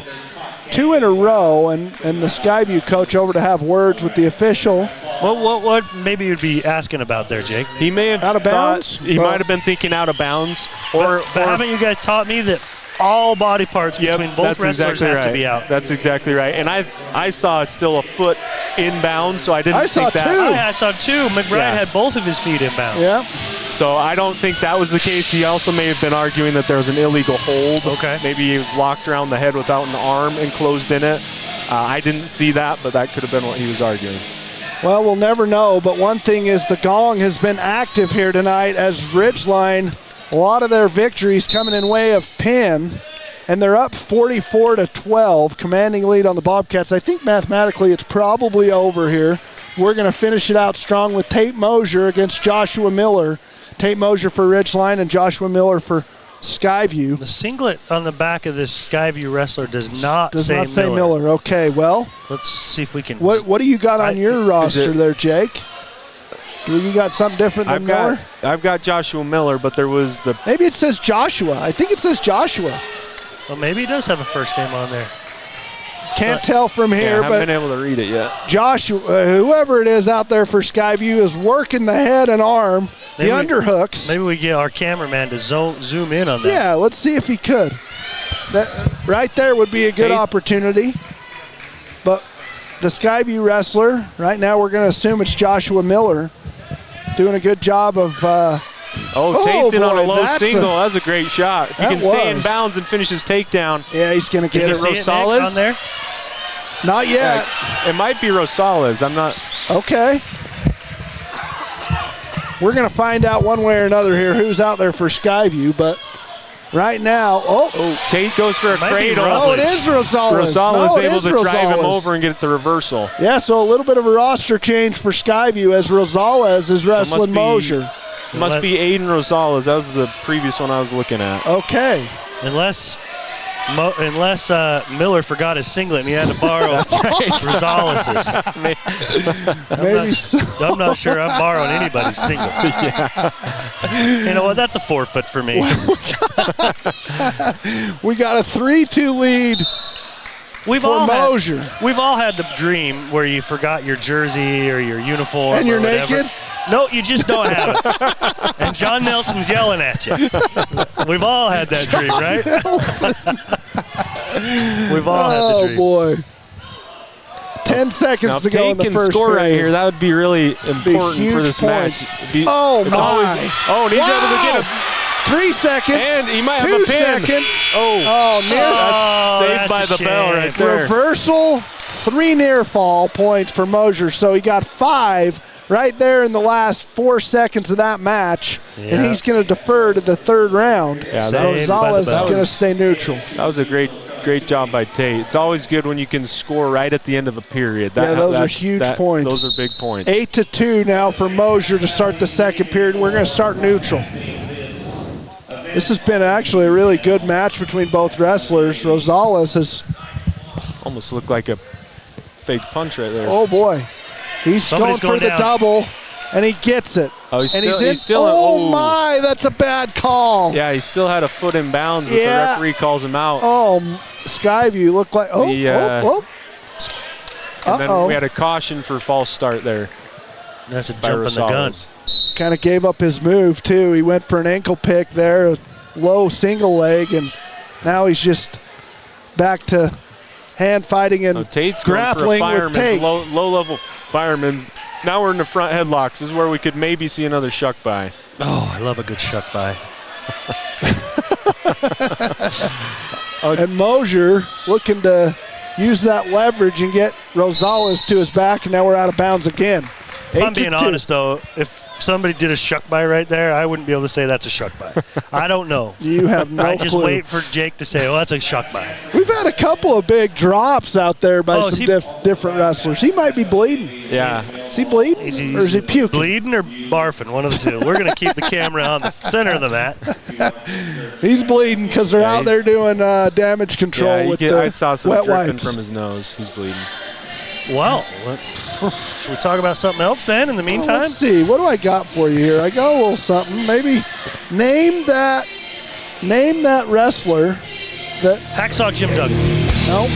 in a row, and the Skyview coach over to have words with the official. What maybe you'd be asking about there, Jake? He may have out of bounds. He might have been thinking out of bounds, but haven't you guys taught me that all body parts between both wrestlers have to be out? That's exactly right. And I saw still a foot inbound, so I didn't think that. I saw two. McBride had both of his feet inbound. Yeah. So I don't think that was the case. He also may have been arguing that there was an illegal hold. Okay. Maybe he was locked around the head without an arm and closed in it. I didn't see that, but that could have been what he was arguing. Well, we'll never know, but one thing is the gong has been active here tonight as Ridgeline, a lot of their victories coming in way of pin, and they're up 44-12, commanding lead on the Bobcats. I think mathematically it's probably over here. We're going to finish it out strong with Tate Mosier against Joshua Miller. Tate Mosier for Ridgeline and Joshua Miller for Skyview. The singlet on the back of this Skyview wrestler does not say Miller. Okay, well. Let's see if we can. What do you got on your roster there, Jake? You got something different than Miller? I've got Joshua Miller, but there was the... Maybe it says Joshua. I think it says Joshua. Well, maybe he does have a first name on there. Can't tell from here, I haven't been able to read it yet. Joshua, whoever it is out there for Skyview, is working the head and arm, the underhooks. Maybe we get our cameraman to zoom in on that. Yeah, let's see if he could. That right there would be a good opportunity. But the Skyview wrestler, right now we're going to assume it's Joshua Miller, doing a good job of... Tate's in on a low single. That was a great shot. If he can stay in bounds and finish his takedown. Yeah, he's going to get it. Is it Rosales on there? Not yet. It might be Rosales. I'm not. Okay. We're going to find out one way or another here who's out there for Skyview, but right now, Tate goes for a cradle. Oh, it is Rosales. Rosales able to drive him over and get the reversal. Yeah, so a little bit of a roster change for Skyview as Rosales is wrestling Mosier. Must be Aiden Rosales. That was the previous one I was looking at. Okay. Unless Miller forgot his singlet and he had to borrow Rosales's. Maybe so. I'm not sure I'm borrowing anybody's singlet. You know what? That's a forfeit for me. We got a 3-2 lead. We've all had the dream where you forgot your jersey or your uniform and you're or whatever. naked. No, you just don't have it. And John Nelson's yelling at you. We've all had that dream, right? We've all had the dream. Oh, boy. 10 seconds to go in the first Tate can score period. right here. That would be really important for this match. Oh, my. And he's able to get him. 3 seconds. And he might have 2 a pin. seconds. Oh, near. that's saved by the bell right there. Reversal, 3 near fall points for Moser. So he got 5 right there in the last 4 seconds of that match. Yeah. And he's going to defer to the third round. Yeah, Rosales is going to stay neutral. That was a great job by Tate. It's always good when you can score right at the end of a period. Those are huge points. Those are big points. 8-2 now for Moser to start the second period. We're going to start neutral. This has been actually a really good match between both wrestlers. Rosales has almost looked like a fake punch right there. Oh boy, he's going for the double, and he gets it. Oh, he's still. Oh my, that's a bad call. Yeah, he still had a foot in bounds, but the referee calls him out. Oh, Skyview looked like. And then we had a caution for false start there. That's a jump in the gun. Kind of gave up his move too. He went for an ankle pick there, a low single leg, and now he's just back to hand fighting and Tate's grappling going for a with Tate. Low-level fireman's. Now we're in the front headlocks. This is where we could maybe see another shuck by. Oh, I love a good shuck by. And Moser looking to use that leverage and get Rosales to his back, and now we're out of bounds again. If I'm being honest, though, if somebody did a shuck by right there, I wouldn't be able to say that's a shuck by. I don't know. You have no I just clue. wait for Jake to say, oh, that's a shuck by. We've had a couple of big drops out there by some different wrestlers. He might be bleeding. Yeah. Is he bleeding or is he puking? Bleeding or barfing, one of the two. We're going to keep the camera on the center of the mat. He's bleeding because they're out there doing damage control with the I saw some wet dripping wipes. from his nose. He's bleeding. Well, should we talk about something else then in the meantime? Let's see. What do I got for you here? I got a little something. Maybe name that wrestler that. Hacksaw Jim Duggan. Nope.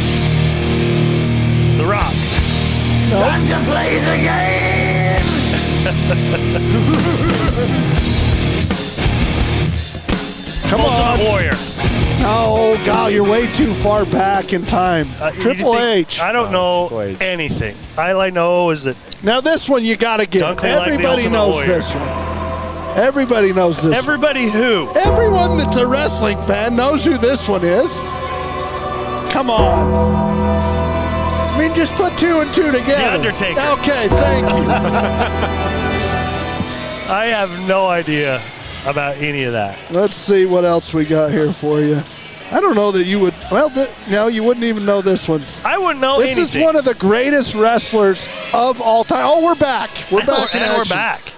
The Rock. Nope. Time to play the game. Come on. Warrior. Oh, God, you're way too far back in time. Triple H. I don't know anything. All I know is that. Now, this one you got to get. Everybody knows this one. Everybody knows this Everybody who? Everyone that's a wrestling fan knows who this one is. Come on. I mean, just put 2 and 2 together. The Undertaker. Okay, thank you. I have no idea about any of that. Let's see what else we got here for you. I don't know that you would. Well, no, you wouldn't even know this one. I wouldn't know anything. This is one of the greatest wrestlers of all time. Oh, we're back. We're back in action. We're back.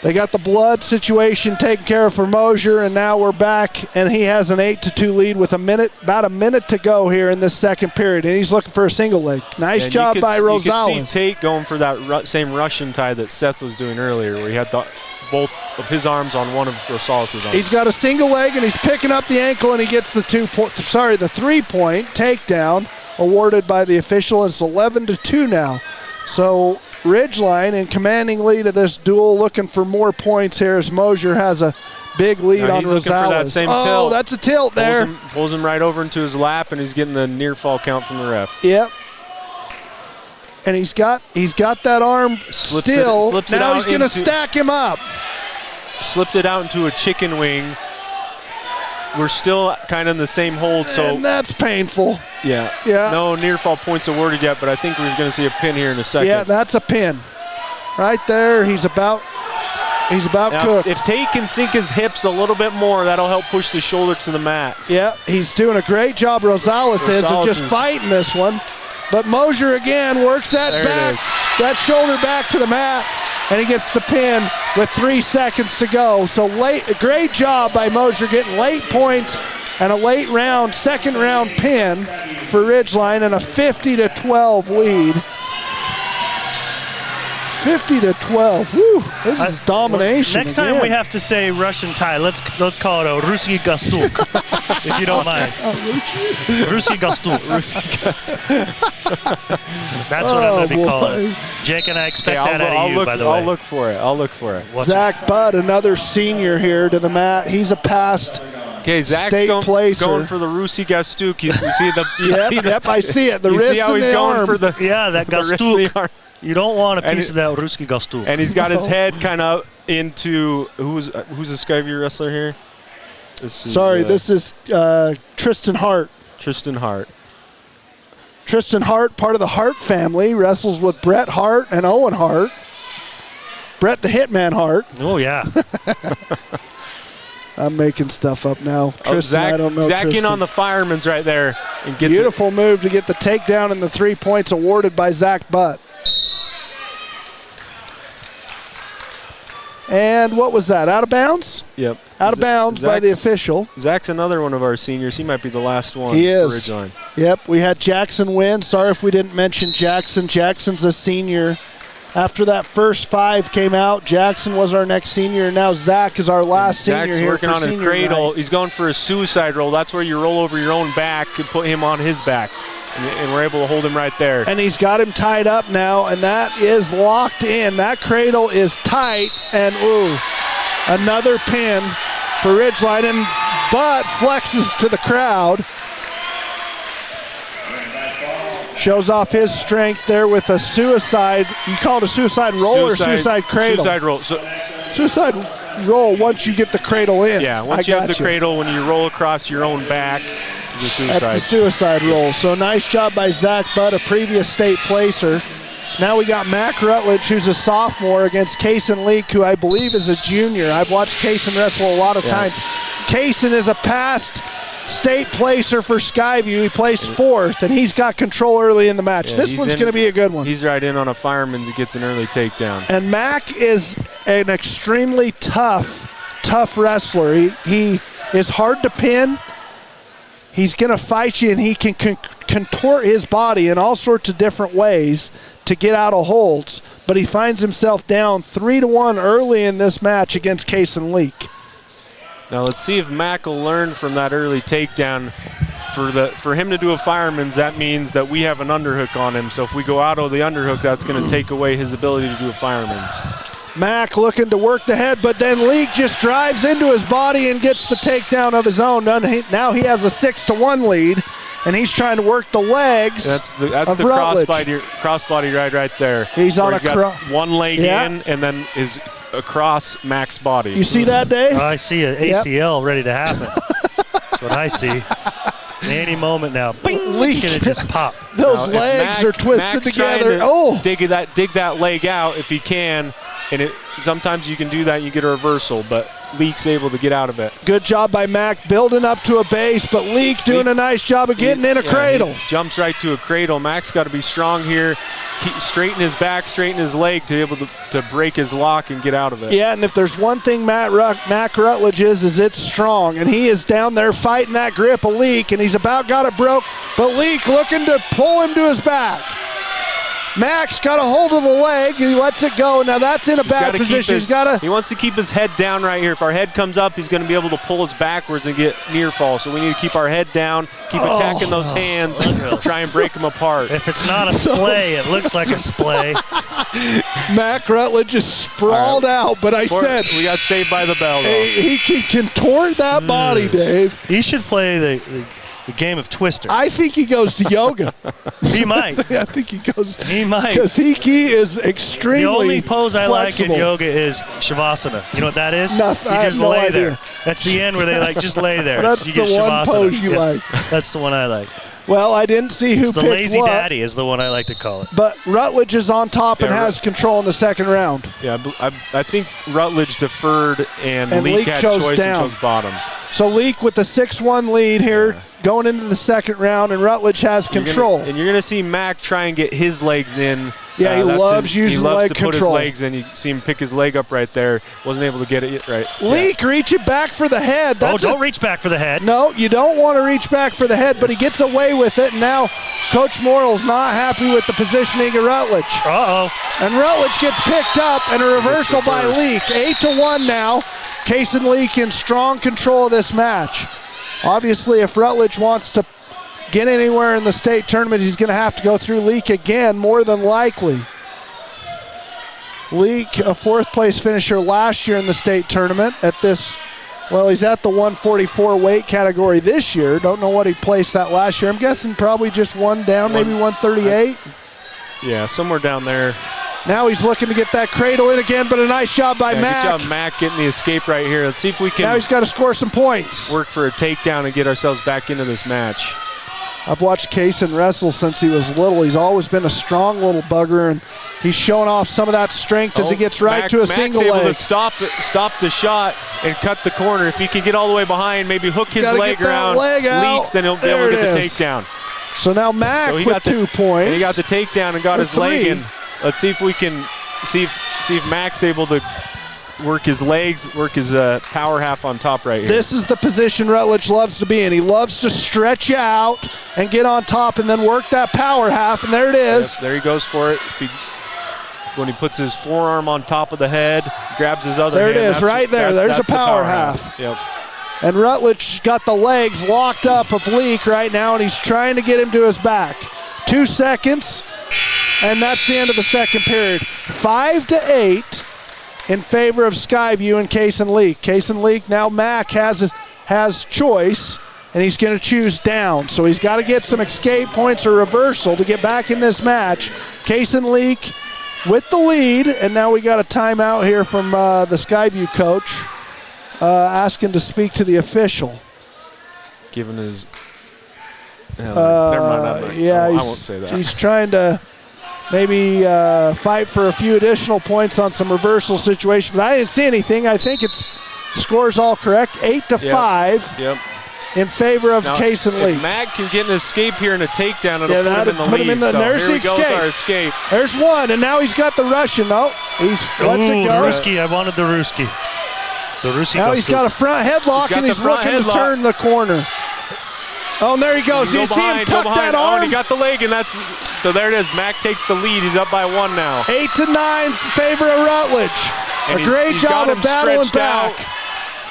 They got the blood situation taken care of for Moser, and now we're back, and he has an 8-2 lead with about a minute to go here in this second period, and he's looking for a single leg. Nice job by Rosales. You could see Tate going for that same Russian tie that Seth was doing earlier, where he had both of his arms on one of Rosales' arms. He's got a single leg, and he's picking up the ankle, and he gets the 3-point takedown awarded by the official. It's 11-2 now. So Ridgeline in commanding lead of this duel, looking for more points here as Moser has a big lead on he's Rosales. Looking for that same tilt. tilt. That's a tilt there. Pulls him right over into his lap, and he's getting the near fall count from the ref. Yep. And he's got that arm still. Now he's going to stack him up. Slipped it out into a chicken wing. We're still kind of in the same hold, so. And that's painful. Yeah. Yeah. No near fall points awarded yet, but I think we're going to see a pin here in a second. Yeah, that's a pin. Right there, he's about cooked. If Tate can sink his hips a little bit more, that'll help push the shoulder to the mat. Yeah, he's doing a great job, Rosales is, of just fighting this one. But Moser again works that shoulder back to the mat, and he gets the pin with 3 seconds to go. So a great job by Moser getting late points and a late round, second round pin for Ridgeline and a 50-12 lead. 50-12. Woo, this is domination. Next time we have to say Russian tie. Let's call it a Ruski Gastuk, if you don't mind. Ruski Gastuk. That's what I'm going to be calling. Jake and I expect that out of you, by the way. I'll look for it. Zach Budd, another senior here to the mat. He's a past Zach's state placer. going for the Rusi Gastuk. You see the Yep, I see it. The wrist see how and he's the going arm. for the that wrist and the Gastuk. arm. You don't want a piece of that Ruski Gastu. And he's got his head kind of into who's the Skyview wrestler here? This is Tristan Hart. Tristan Hart. Tristan Hart, part of the Hart family, wrestles with Bret Hart and Owen Hart. Bret the Hitman Hart. Oh, yeah. I'm making stuff up now. Tristan, I don't know. Zach Tristan. in on the fireman's right there. And gets beautiful move to get the takedown and the 3 points awarded by Zach Butt. And what was that? Out of bounds? Yep. Out of bounds by the official. Zach's another one of our seniors. He might be the last one. He is. For Ridgeline. Yep. We had Jackson win. Sorry if we didn't mention Jackson. Jackson's a senior. After that first 5 came out, Jackson was our next senior, and now Zach is our last senior Zach's here working for on a senior cradle. night. He's going for a suicide roll. That's where you roll over your own back and put him on his back. And we're able to hold him right there. And he's got him tied up now, and that is locked in. That cradle is tight, and another pin for Ridgeline, and Butt flexes to the crowd. Shows off his strength there with a suicide. You call it a suicide roll or suicide cradle? Suicide roll. Suicide roll once you get the cradle in. Yeah, once you have the cradle, when you roll across your own back, is a suicide. That's the suicide roll. So nice job by Zach Butt, a previous state placer. Now we got Mac Rutledge, who's a sophomore, against Kaysen Leak, who I believe is a junior. I've watched Kaysen wrestle a lot of times. Kaysen is a past state placer for Skyview. He placed 4th, and he's got control early in the match. This one's going to be a good one. He's right in on a fireman's. He gets an early takedown. And Mac is an extremely tough wrestler. He is hard to pin. He's going to fight you, and he can contort his body in all sorts of different ways to get out of holds. But he finds himself down 3-1 early in this match against Kaysen Leak. Now let's see if Mac will learn from that early takedown. For him to do a fireman's, that means that we have an underhook on him. So if we go out of the underhook, that's going to take away his ability to do a fireman's. Mac looking to work the head, but then Leak just drives into his body and gets the takedown of his own. Now he has a 6-1 lead, and he's trying to work the legs. That's the crossbody ride right there. He's on got one leg in, and then is across Mac's body. You see that, Dave? I see an ACL ready to happen. That's what I see. Any moment now, bing, Leak. It's gonna just pop. Those legs are twisted together. Dig that leg out if he can, and sometimes you can do that and you get a reversal, but Leak's able to get out of it. Good job by Mac building up to a base, but Leak doing a nice job of getting in a cradle. He jumps right to a cradle. Mac's got to be strong here. Straighten his back, straighten his leg to be able to break his lock and get out of it. Yeah, and if there's one thing Mac Rutledge is it's strong, and he is down there fighting that grip of Leak, and he's about got it broke, but Leak looking to pull him to his back. Mac's got a hold of the leg. He lets it go. Now that's in a bad position. He wants to keep his head down right here. If our head comes up, he's going to be able to pull us backwards and get near fall. So we need to keep our head down, keep attacking those hands, try and break them apart. If it's not a splay, it looks like a splay. Mac Rutledge just sprawled out, but we got saved by the bell, though. He can contort that body, Dave. He should play the game of Twister. I think he goes to yoga. He might. I think he goes. He might. Because he is extremely The only pose I flexible. like in yoga is Shavasana. You know what that is? Nothing. You just lay there. That's the end where they just lay there. That's you the get one Shavasana. pose you like. That's the one I like. Well, I didn't see who it's picked the lazy what, daddy is the one I like to call it. But Rutledge is on top and has control in the second round. Yeah, I think Rutledge deferred and Leak had choice and chose bottom. So Leak with the 6-1 lead here going into the second round, and Rutledge has control. And you're going to see Mac try and get his legs in. Yeah, he loves using leg control. He loves to put his legs in. You see him pick his leg up right there. Wasn't able to get it right. Leak reaching back for the head. Don't reach back for the head. No, you don't want to reach back for the head, but he gets away with it, and now Coach Morrill's not happy with the positioning of Rutledge. Uh-oh. And Rutledge gets picked up, and a reversal by Leak. 8-1 now. Kaysen Leak in strong control of this match. Obviously, if Rutledge wants to get anywhere in the state tournament, he's going to have to go through Leak again, more than likely. Leak, a fourth-place finisher last year in the state tournament at this, well, he's at the 144 weight category this year. Don't know what he placed that last year. I'm guessing probably just one down, maybe 138. Yeah, somewhere down there. Now he's looking to get that cradle in again, but a nice job by Mac. Good job, Mac, getting the escape right here. Let's see if we can. Now he's got to score some points. Work for a takedown and get ourselves back into this match. I've watched Kaysen wrestle since he was little. He's always been a strong little bugger, and he's showing off some of that strength as he gets right to a single leg. Mac's able to stop the shot and cut the corner. If he can get all the way behind, maybe hook his leg around, leaks, then he'll be able to get the takedown. So now Mac with 2 points. And he got the takedown and got his leg in. Let's see if we can see if Mac's able to work his legs, work his power half on top right here. This is the position Rutledge loves to be in. He loves to stretch out and get on top and then work that power half, and there it is. Yep, there he goes for it. When he puts his forearm on top of the head, grabs his other hand. There it is, right there. There's a power half. Yep. And Rutledge got the legs locked up of Leak right now, and he's trying to get him to his back. 2 seconds, and that's the end of the second period. 5-8 in favor of Skyview and Kaysen Leak. Kaysen Leak, now Mac has choice, and he's going to choose down. So he's got to get some escape points or reversal to get back in this match. Kaysen Leak with the lead, and now we got a timeout here from the Skyview coach asking to speak to the official. Given his... never mind. I won't say that. He's trying to maybe fight for a few additional points on some reversal situation, but I didn't see anything. I think it's score's all correct. 8-5 in favor of Kaysen Leak. If Mac can get an escape here and a takedown, it'll put him in the lead. So there's here the goes our escape. There's one, and now he's got the Russian. Oh, lets it go. Ruski, I wanted the Ruski. The Ruski. Now he's got a front headlock, and he's looking to turn the corner. Oh, and there he goes. You see him tuck that arm? Oh, and he got the leg, and so there it is. Mac takes the lead. He's up by 1 now. 8-9 favor of Rutledge. And a great job of battling back.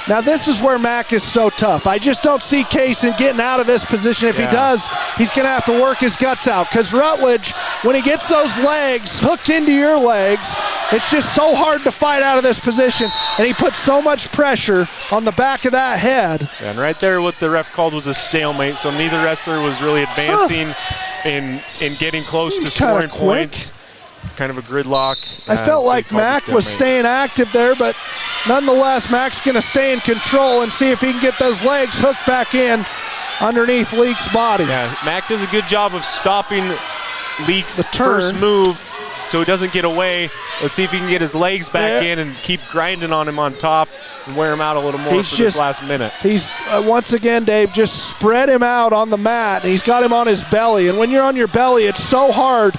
Now this is where Mac is so tough. I just don't see Kaysen getting out of this position. If he does, he's going to have to work his guts out, because Rutledge, when he gets those legs hooked into your legs, it's just so hard to fight out of this position, and he puts so much pressure on the back of that head. And right there what the ref called was a stalemate, so neither wrestler was really advancing in getting close to scoring points. Kind of a gridlock. I felt like Mac was staying active there, but nonetheless, Mac's going to stay in control and see if he can get those legs hooked back in underneath Leak's body. Yeah, Mac does a good job of stopping Leak's first move so he doesn't get away. Let's see if he can get his legs back in and keep grinding on him on top and wear him out a little more for this last minute. He's, once again, Dave, just spread him out on the mat, and he's got him on his belly. And when you're on your belly, it's so hard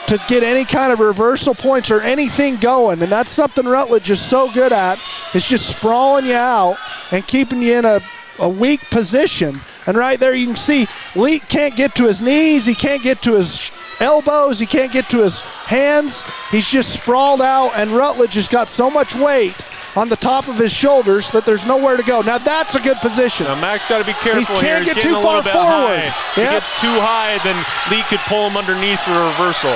to get any kind of reversal points or anything going, and that's something Rutledge is so good at, is just sprawling you out and keeping you in a weak position. And right there you can see Leak can't get to his knees, he can't get to his elbows, he can't get to his hands. He's just sprawled out, and Rutledge has got so much weight on the top of his shoulders that there's nowhere to go. Now that's a good position. Now Mac's got to be careful here. He can't get too far forward. If he gets too high, then Lee could pull him underneath for a reversal.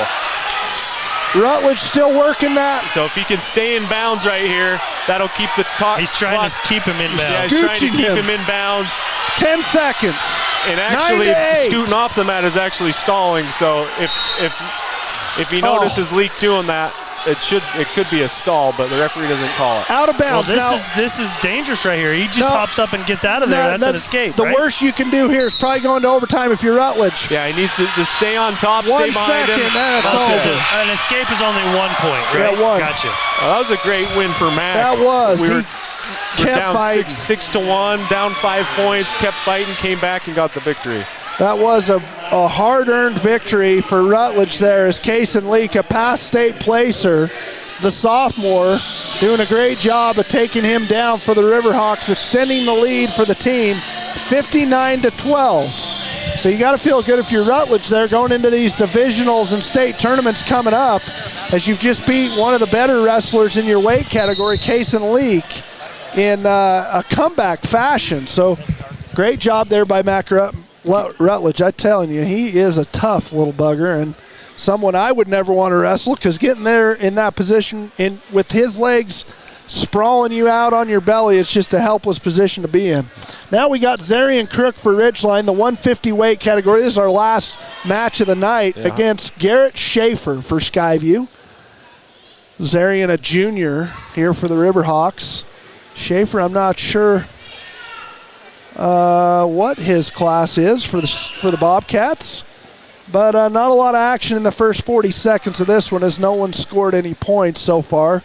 Rutledge still working that. So if he can stay in bounds right here, that'll keep the top. He's trying to keep him in bounds. Yeah, he's trying to keep him in bounds. 10 seconds. And actually, scooting off the mat is actually stalling. So if he notices Leak doing that, it could be a stall, but the referee doesn't call it. Out of bounds. Well, this is dangerous right here. He just hops up and gets out of there. That's an escape. The worst you can do here is probably going to overtime if you're Rutledge. Yeah, he needs to stay on top, stay behind him. That's over. An escape is only 1 point, right? Yeah, 1. Gotcha. That was a great win for Mac. That was. We were down fighting. 6-1, down 5 points, kept fighting, came back and got the victory. That was a hard-earned victory for Rutledge there, as Kaysen Leak, a past state placer, the sophomore, doing a great job of taking him down for the Riverhawks, extending the lead for the team, 59-12. So you got to feel good if you're Rutledge there going into these divisionals and state tournaments coming up, as you've just beat one of the better wrestlers in your weight category, Kaysen Leak, in a comeback fashion. So great job there by Mac Rutledge. I'm telling you, he is a tough little bugger, and someone I would never want to wrestle, because getting there in that position with his legs sprawling you out on your belly, it's just a helpless position to be in. Now we got Zarian Crook for Ridgeline, the 150 weight category. This is our last match of the night against Garrett Schaefer for Skyview. Zarian, a junior here for the Riverhawks. Schaer, I'm not sure what his class is for the Bobcats, but not a lot of action in the first 40 seconds of this one, as no one scored any points so far.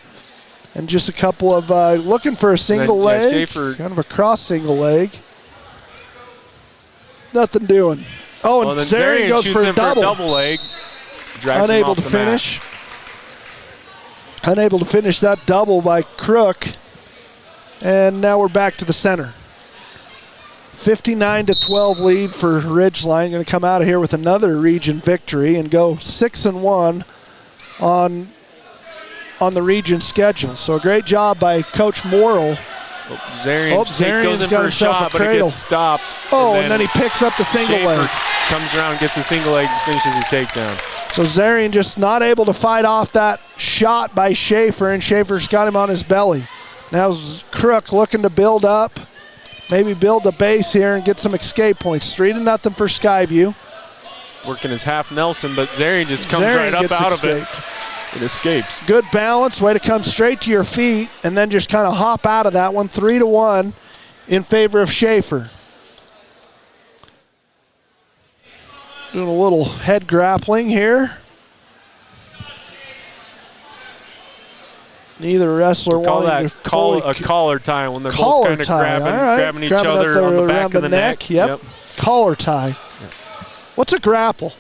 And just a couple of looking for a single leg, kind of a cross single leg. Nothing doing. Oh, and Zarian goes for a double leg. Unable to finish. Unable to finish that double by Crook. And now we're back to the center. 59-12 lead for Ridgeline. Going to come out of here with another region victory and go 6-1 on the region schedule. So a great job by Coach Merill. Zarian goes in for a shot, but it gets stopped. Oh, and then he picks up the single leg. Comes around, gets a single leg, and finishes his takedown. So Zarian just not able to fight off that shot by Schaer, and Schaefer's got him on his belly. Now Crook looking to build up, maybe build the base here and get some escape points. 3-0 for Skyview. Working his half Nelson, but Zarian just comes right up out of it. It escapes. Good balance, way to come straight to your feet and then just kind of hop out of that one. 3-1 in favor of Schaer. Doing a little head grappling here. Neither wrestler wanting to call a collar tie when they're both kind of grabbing each other on the back of the neck. Yep. Collar tie. Yep. What's a grapple?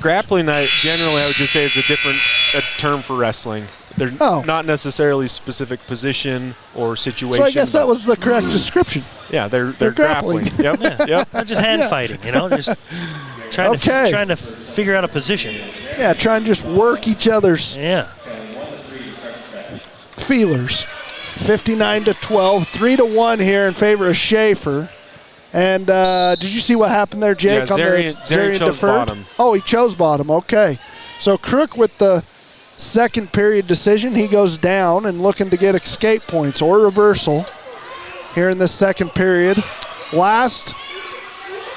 Grappling, generally, I would just say it's a term for wrestling. They're not necessarily specific position or situation. So I guess that was the correct description. Yeah, they're grappling. Yep. Yep. Not just hand fighting, just trying to figure out a position. Yeah, trying to just work each other's feelers. 59-12, 3-1 here in favor of Schaer. And did you see what happened there, Jake? Yeah, Zarian chose bottom. Oh, he chose bottom. Okay. So Crook with the second period decision. He goes down and looking to get escape points or reversal here in the second period. Last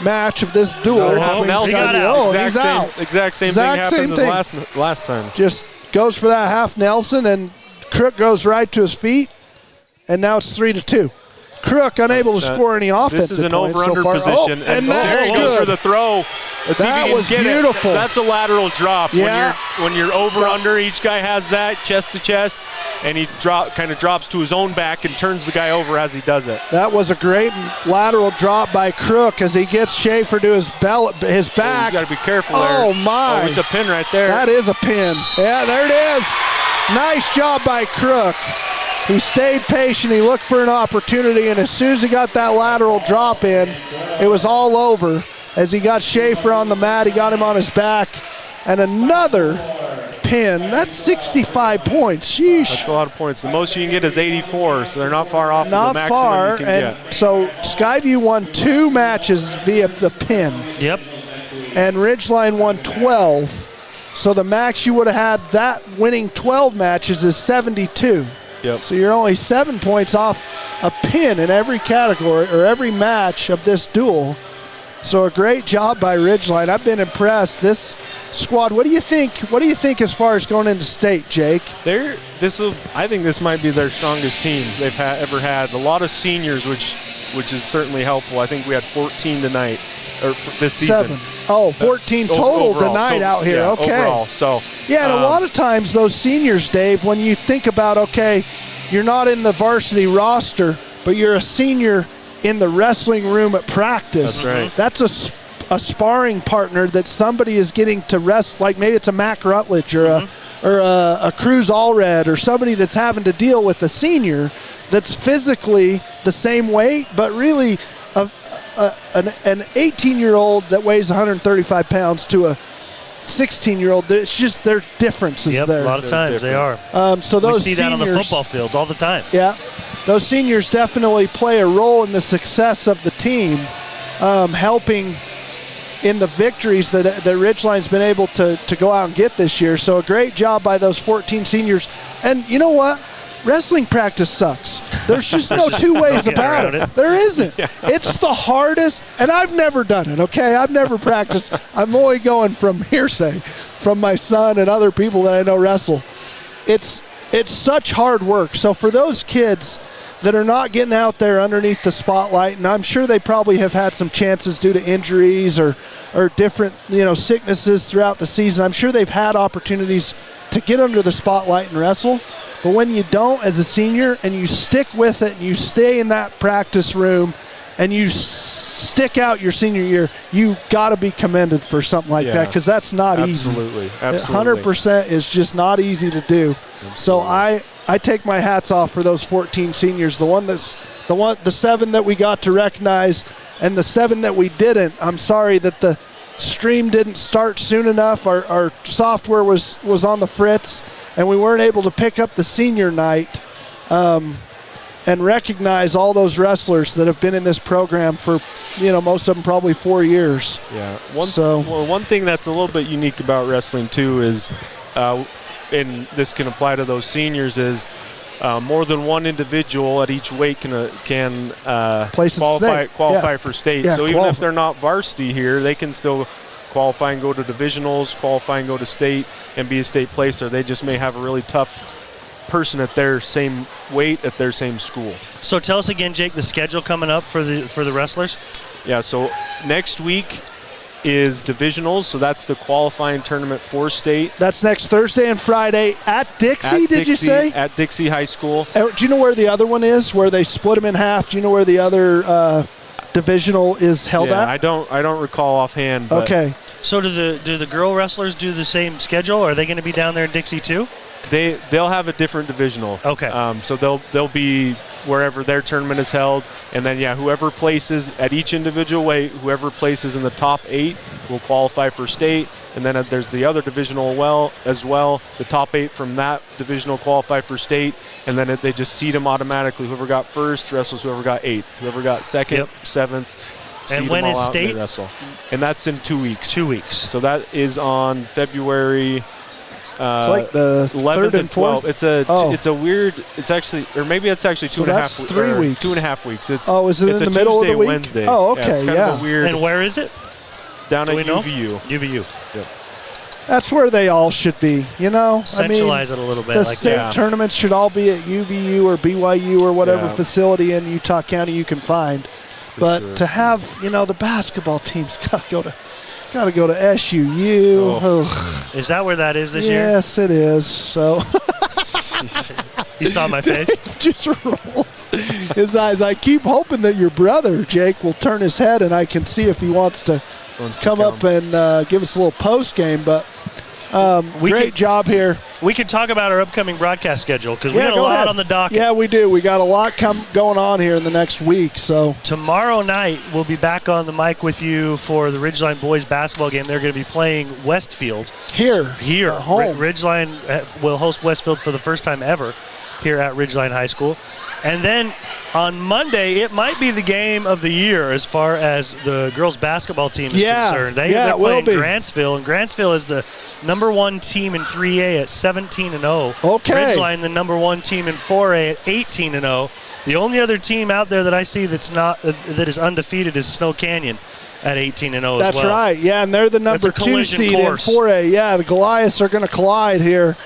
match of this duel. Nelson got out. Exact same thing happened as last time. Just goes for that half Nelson, and Crook goes right to his feet, and now it's 3-2. Crook unable to score any offensive points. This is an over-under position, and Zarian goes for the throw. That was beautiful. So that's a lateral drop. Yeah. When you're over-under, each guy has that chest to chest, and he kind of drops to his own back and turns the guy over as he does it. That was a great lateral drop by Crook as he gets Schaer to his back. He's got to be careful there. Oh, my. Oh, it's a pin right there. That is a pin. Yeah, there it is. Nice job by Crook. He stayed patient, he looked for an opportunity, and as soon as he got that lateral drop in, it was all over. As he got Schaer on the mat, he got him on his back, and another pin. That's 65 points. Sheesh. That's a lot of points. The most you can get is 84, so they're not far off of the maximum you can get. So Skyview won 2 matches via the pin. Yep. And Ridgeline won 12. So the max you would have had that winning 12 matches is 72. Yep. So you're only 7 points off a pin in every category or every match of this duel. So a great job by Ridgeline. I've been impressed. This squad, what do you think? What do you think as far as going into state, Jake? I think this might be their strongest team they've ever had. A lot of seniors, which is certainly helpful. I think we had 14 tonight, or this season. 7. Oh, 14 total tonight out here. Yeah, okay. Overall, so. Yeah, and a lot of times those seniors, Dave, when you think about, okay, you're not in the varsity roster, but you're a senior in the wrestling room at practice. That's right. That's a sparring partner that somebody is getting to wrestle, like maybe it's a Mac Rutledge or a Cruz Allred or somebody that's having to deal with a senior that's physically the same weight, but really an 18-year-old that weighs 135 pounds to a 16-year-old. It's just their differences there. A lot of times they are. So those we see that on the football field all the time. Yeah, those seniors definitely play a role in the success of the team, helping in the victories that Ridgeline's been able to go out and get this year. So a great job by those 14 seniors. And you know what? Wrestling practice sucks. There's just no two ways about it. There isn't. Yeah. It's the hardest, and I've never done it, okay? I've never practiced. I'm only going from hearsay. from my son and other people that I know wrestle. It's such hard work. So for those kids that are not getting out there underneath the spotlight, and I'm sure they probably have had some chances due to injuries or different, sicknesses throughout the season. I'm sure they've had opportunities to get under the spotlight and wrestle. But when you don't as a senior and you stick with it and you stay in that practice room and you stick out your senior year, you got to be commended for something like that, because that's not easy. Absolutely. 100% is just not easy to do. Absolutely. So I take my hats off for those 14 seniors. The 7 that we got to recognize and the 7 that we didn't. I'm sorry that the stream didn't start soon enough. Our software was on the fritz, and we weren't able to pick up the senior night and recognize all those wrestlers that have been in this program for, most of them probably 4 years. Yeah. One thing that's a little bit unique about wrestling too is, and this can apply to those seniors, is more than one individual at each weight can qualify for state. Yeah, so even if they're not varsity here, they can still qualify and go to divisionals, qualify and go to state, and be a state placer. They just may have a really tough person at their same weight at their same school. So tell us again, Jake, the schedule coming up for the wrestlers. Yeah, so next week is divisionals, so that's the qualifying tournament for state. That's next Thursday and Friday at Dixie, you say? At Dixie High School. Do you know where the other one is, where they split them in half? Do you know where the other divisional is held at? I don't recall offhand. But okay. So do the girl wrestlers do the same schedule? Are they going to be down there in Dixie too? They'll have a different divisional. Okay. So they'll be wherever their tournament is held, and then whoever places at each individual weight, whoever places in the top 8 will qualify for state, and then there's the other divisional as well. The top 8 from that divisional qualify for state, and then they just seed them automatically. Whoever got first wrestles whoever got 8th. Whoever got 2nd, 7th. And when is state? And that's in 2 weeks. 2 weeks. So that is on February. It's like the 11th 3rd and 12th. 4th. It's a weird. It's actually, or maybe it's actually 2.5 weeks. That's 3 weeks. 2.5 weeks. It's is it in the middle of the week? Wednesday. Oh, okay, it's kind of a weird. And where is it? Down at UVU. UVU. Yep. That's where they all should be, Centralize it a little bit. The state tournaments should all be at UVU or BYU or whatever facility in Utah County you can find. But to have, the basketball team's got to go to SUU. Oh. Is that where that is this year? Yes, it is. So you saw my face? Just rolls his eyes. I keep hoping that your brother, Jake, will turn his head and I can see if he wants to come up and give us a little post game. But great job here. We could talk about our upcoming broadcast schedule because we got a lot on the docket. Yeah, we do. We got a lot going on here in the next week. So tomorrow night we'll be back on the mic with you for the Ridgeline boys basketball game. They're going to be playing Westfield here at home. Ridgeline will host Westfield for the first time ever here at Ridgeline High School. And then on Monday, it might be the game of the year as far as the girls' basketball team is concerned. They're playing Grantsville, and Grantsville is the #1 team in 3A at 17-0. Okay. Ridgeline, the #1 team in 4A at 18-0. The only other team out there that I see that is undefeated is Snow Canyon at 18-0 as well. That's right. Yeah, and they're the number 2 seed in 4A. Yeah, the Goliaths are going to collide here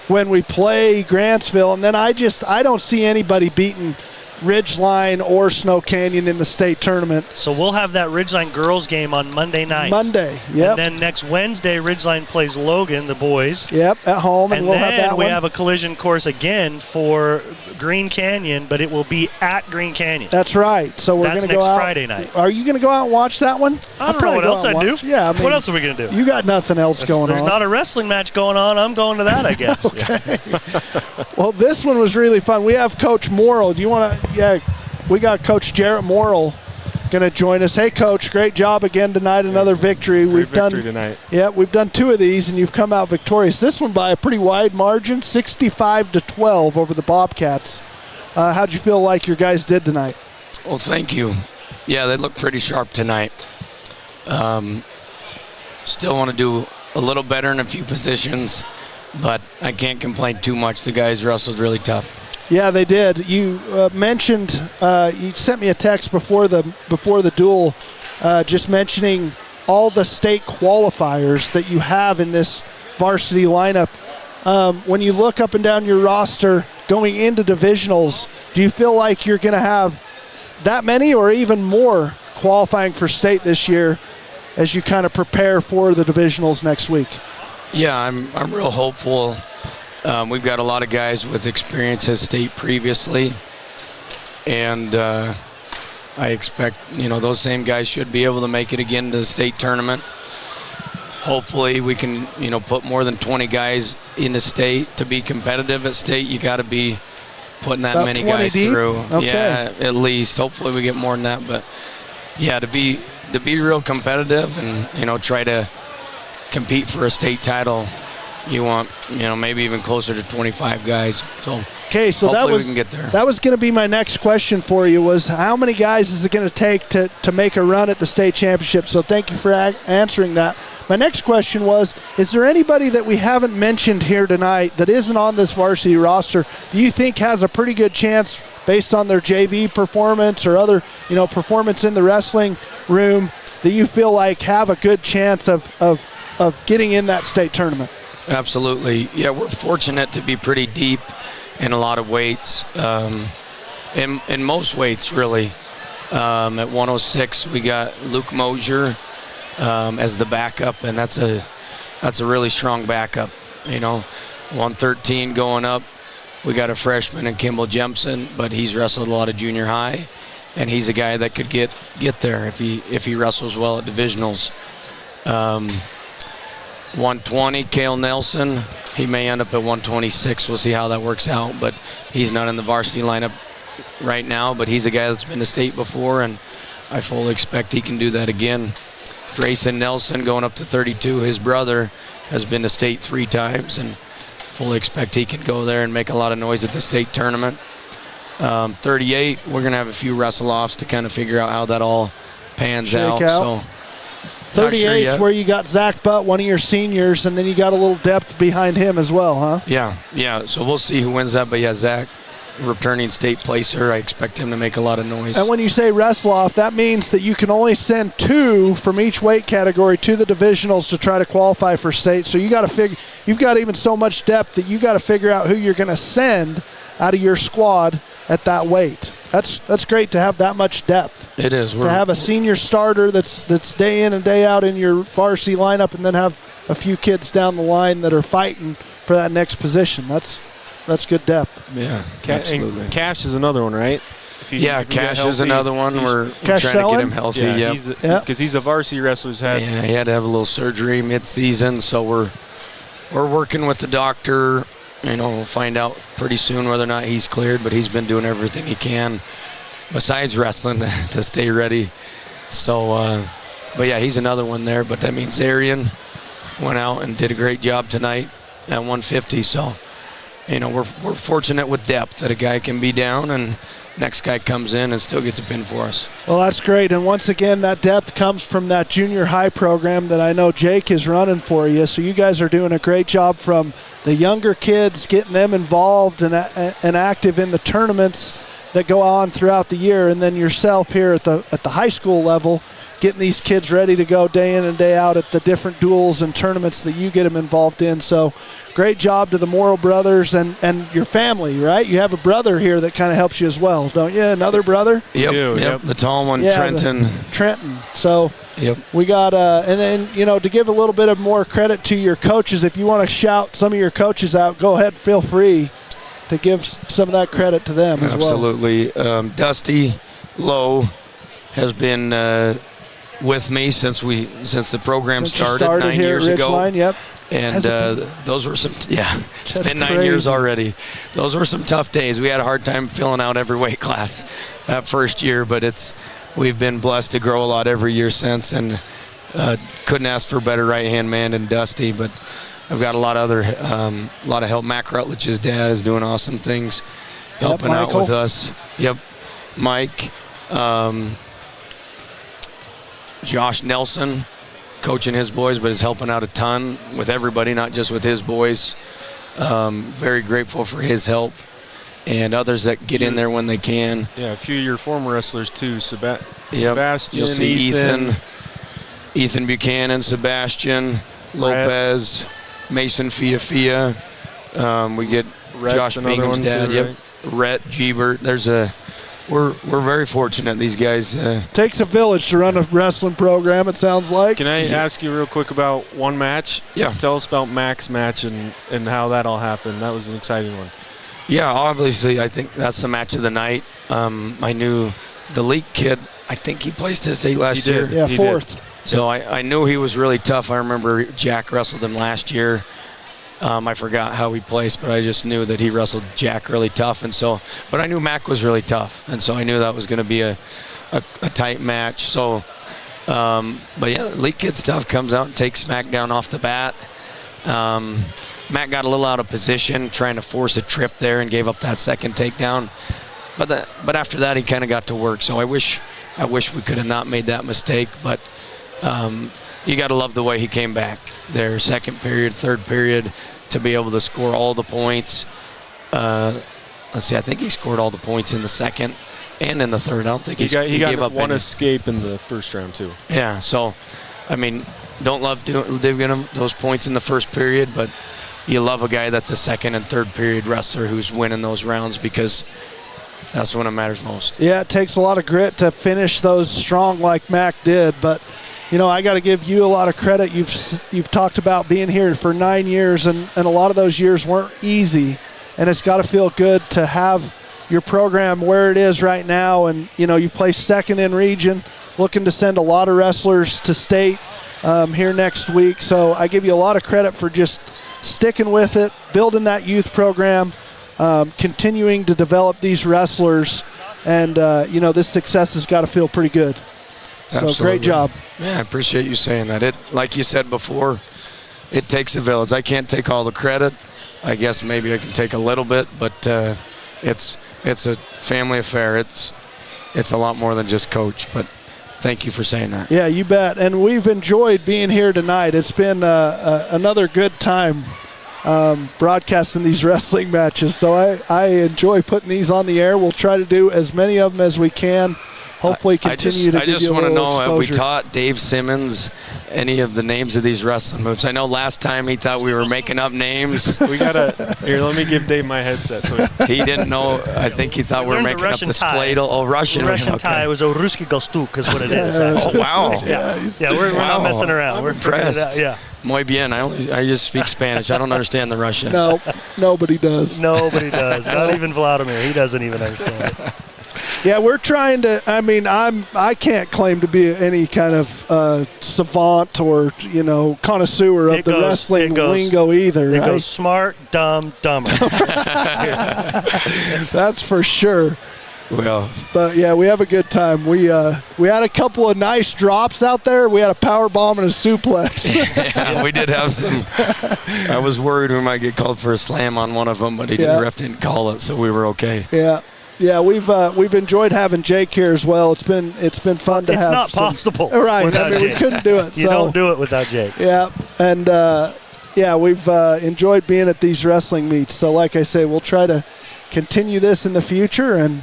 when we play Grantsville, and then I don't see anybody beating Ridgeline or Snow Canyon in the state tournament. So we'll have that Ridgeline girls game on Monday night. Yep. And then next Wednesday, Ridgeline plays Logan, the boys. Yep, at home, and we'll have that one. And then we have a collision course again for Green Canyon, but it will be at Green Canyon. That's right. So we're going to go out. That's next Friday night. Are you going to go out and watch that one? I don't know what else I'd do. Yeah, I mean, what else are we going to do? You got nothing else going on. There's not a wrestling match going on. I'm going to that, I guess. Okay. Well, this one was really fun. We have Coach Merill. Do you want to? Yeah. We got Coach Jarrett Merill going to join us. Hey, Coach, great job again tonight. Another victory. We've done tonight. Yeah, we've done 2 of these, and you've come out victorious. This one by a pretty wide margin, 65-12 over the Bobcats. How'd you feel like your guys did tonight? Well, thank you. Yeah, they looked pretty sharp tonight. Still want to do a little better in a few positions, but I can't complain too much. The guys wrestled really tough. Yeah, they did. You mentioned you sent me a text before the duel, just mentioning all the state qualifiers that you have in this varsity lineup. When you look up and down your roster going into divisionals, do you feel like you're going to have that many or even more qualifying for state this year as you kind of prepare for the divisionals next week? Yeah, I'm real hopeful. We've got a lot of guys with experience as state previously, and I expect, those same guys should be able to make it again to the state tournament. Hopefully we can, put more than 20 guys in the state. To be competitive at state, you got to be putting that about many guys deep? through. Okay. Yeah, at least. Hopefully we get more than that, but yeah, to be real competitive and, try to compete for a state title, you want, maybe even closer to 25 guys. So okay, so hopefully we can get there. That was going to be my next question for you, was how many guys is it going to take to make a run at the state championship? So thank you for answering that. My next question was, is there anybody that we haven't mentioned here tonight that isn't on this varsity roster that you think has a pretty good chance based on their JV performance or other, performance in the wrestling room that you feel like have a good chance of getting in that state tournament? Absolutely. Yeah, we're fortunate to be pretty deep in a lot of weights, in most weights, really. At 106, we got Luke Mosier as the backup, and that's a really strong backup. 113 going up, we got a freshman in Kimball Jemson, but he's wrestled a lot of junior high, and he's a guy that could get there if he wrestles well at divisionals. 120, Cale Nelson, he may end up at 126. We'll see how that works out, but he's not in the varsity lineup right now, but he's a guy that's been to state before, and I fully expect he can do that again. Grayson Nelson going up to 32. His brother has been to state 3 times, and fully expect he can go there and make a lot of noise at the state tournament. 38, we're going to have a few wrestle-offs to kind of figure out how that all pans out. So 38 is where you got Zach Butt, one of your seniors, and then you got a little depth behind him as well, huh? Yeah. So we'll see who wins that. But yeah, Zach, returning state placer, I expect him to make a lot of noise. And when you say wrestle off, that means that you can only send 2 from each weight category to the divisionals to try to qualify for state. So you got to figure, you've got even so much depth that you got to figure out who you're going to send out of your squad at that weight. That's great to have that much depth. It is. To have a senior starter that's day in and day out in your varsity lineup, and then have a few kids down the line that are fighting for that next position. That's good depth. Yeah, absolutely. And Cash is another one, right? Cash is another one. We're trying to get him healthy. Yeah, because he's a varsity wrestler. He had to have a little surgery mid-season, so we're working with the doctor. We'll find out pretty soon whether or not he's cleared, but he's been doing everything he can besides wrestling to stay ready. So, but yeah, he's another one there. But that means Arian went out and did a great job tonight at 150. So, we're fortunate with depth that a guy can be down and next guy comes in and still gets a pin for us. Well, that's great. And once again, that depth comes from that junior high program that I know Jake is running for you. So you guys are doing a great job from the younger kids, getting them involved and active in the tournaments that go on throughout the year, and then yourself here at the high school level, getting these kids ready to go day in and day out at the different duels and tournaments that you get them involved in. So great job to the Merill brothers and your family, right? You have a brother here that kind of helps you as well, don't you? Another brother? Yep. The tall one, Trenton. Trenton. So yep. We got, and then, to give a little bit of more credit to your coaches, if you want to shout some of your coaches out, go ahead, feel free to give some of that credit to them as well. Absolutely. Dusty Lowe has been with me since the program started 9 years ago. Ridgeline, yep. And those were some, it's been 9 years already. Those were some tough days. We had a hard time filling out every weight class that first year, but we've been blessed to grow a lot every year since, and couldn't ask for a better right-hand man than Dusty. But I've got a lot of help. Mac Rutledge's dad is doing awesome things, helping out with us. Yep, Mike. Josh Nelson, coaching his boys, but is helping out a ton with everybody, not just with his boys. Very grateful for his help and others that get in there when they can. Yeah, a few of your former wrestlers too. Sebastian, you'll see Ethan Buchanan, Sebastian, Lopez, Mason Fia. We get Rhett's Josh Bingham's dad. Too, yep. right? Rhett, Gebert. We're very fortunate. These guys. Takes a village to run a wrestling program, it sounds like. Can I ask you real quick about one match? Yeah. Tell us about Mac's match and how that all happened. That was an exciting one. Yeah, obviously, I think that's the match of the night. I knew the Leak kid. I think he placed his state last year. Yeah, He 4th. did. So I knew he was really tough. I remember Jack wrestled him last year. I forgot how he placed, but I just knew that he wrestled Jack really tough. But I knew Mac was really tough, and so I knew that was going to be a tight match. So, but yeah, Leak Kid's tough, comes out and takes Mac down off the bat. Mac got a little out of position, trying to force a trip there, and gave up that second takedown. But after that, he kind of got to work. So I wish we could have not made that mistake, but. You got to love the way he came back there, second period, third period, to be able to score all the points. Let's see, I think he scored all the points in the second and in the third. I don't think he gave up one any. escape in the first round too. Yeah, so, I mean, don't love giving him those points in the first period, but you love a guy that's a second and third period wrestler who's winning those rounds, because that's when it matters most. Yeah, it takes a lot of grit to finish those strong like Mac did, but you know, I got to give you a lot of credit. You've talked about being here for 9 years, and a lot of those years weren't easy, and it's got to feel good to have your program where it is right now. And you know, you placed second in region, looking to send a lot of wrestlers to state here next week. So I give you a lot of credit for just sticking with it, building that youth program, continuing to develop these wrestlers, and you know, this success has got to feel pretty good. So Absolutely. Great job. Yeah, I appreciate you saying that. It, like you said before, it takes a village. I can't take all the credit. I guess maybe I can take a little bit, but it's a family affair. It's a lot more than just coach. But thank you for saying that. Yeah, you bet. And we've enjoyed being here tonight. It's been another good time broadcasting these wrestling matches. So I enjoy putting these on the air. We'll try to do as many of them as we can. Hopefully continue to give you a little exposure. I just want to know, have we taught Dave Simmons any of the names of these wrestling moves? I know last time he thought we were making up names. We gotta, here, let me give Dave my headset. So he didn't know. I think he thought we were making up the skladel. Oh, Russian. Russian tie was a Ruski Gostuk is what it is. Actually. Oh, wow. Yeah, we're not messing around. We're impressed. Yeah. Muy bien. I just speak Spanish. I don't understand the Russian. No, nobody does. Nobody does. Not even Vladimir. He doesn't even understand it. Yeah, we're trying to. I mean, I can't claim to be any kind of savant or connoisseur of the wrestling lingo either. It goes smart, dumb, dumber. That's for sure. Well, but yeah, we have a good time. We had a couple of nice drops out there. We had a power bomb and a suplex. Yeah, we did have some. I was worried we might get called for a slam on one of them, but the ref didn't call it, so we were okay. Yeah. Yeah, we've enjoyed having Jake here as well. It's been fun to have. It's not possible. Right. I mean, we couldn't do it. You don't do it without Jake. Yeah, and we've enjoyed being at these wrestling meets. So, like I say, we'll try to continue this in the future and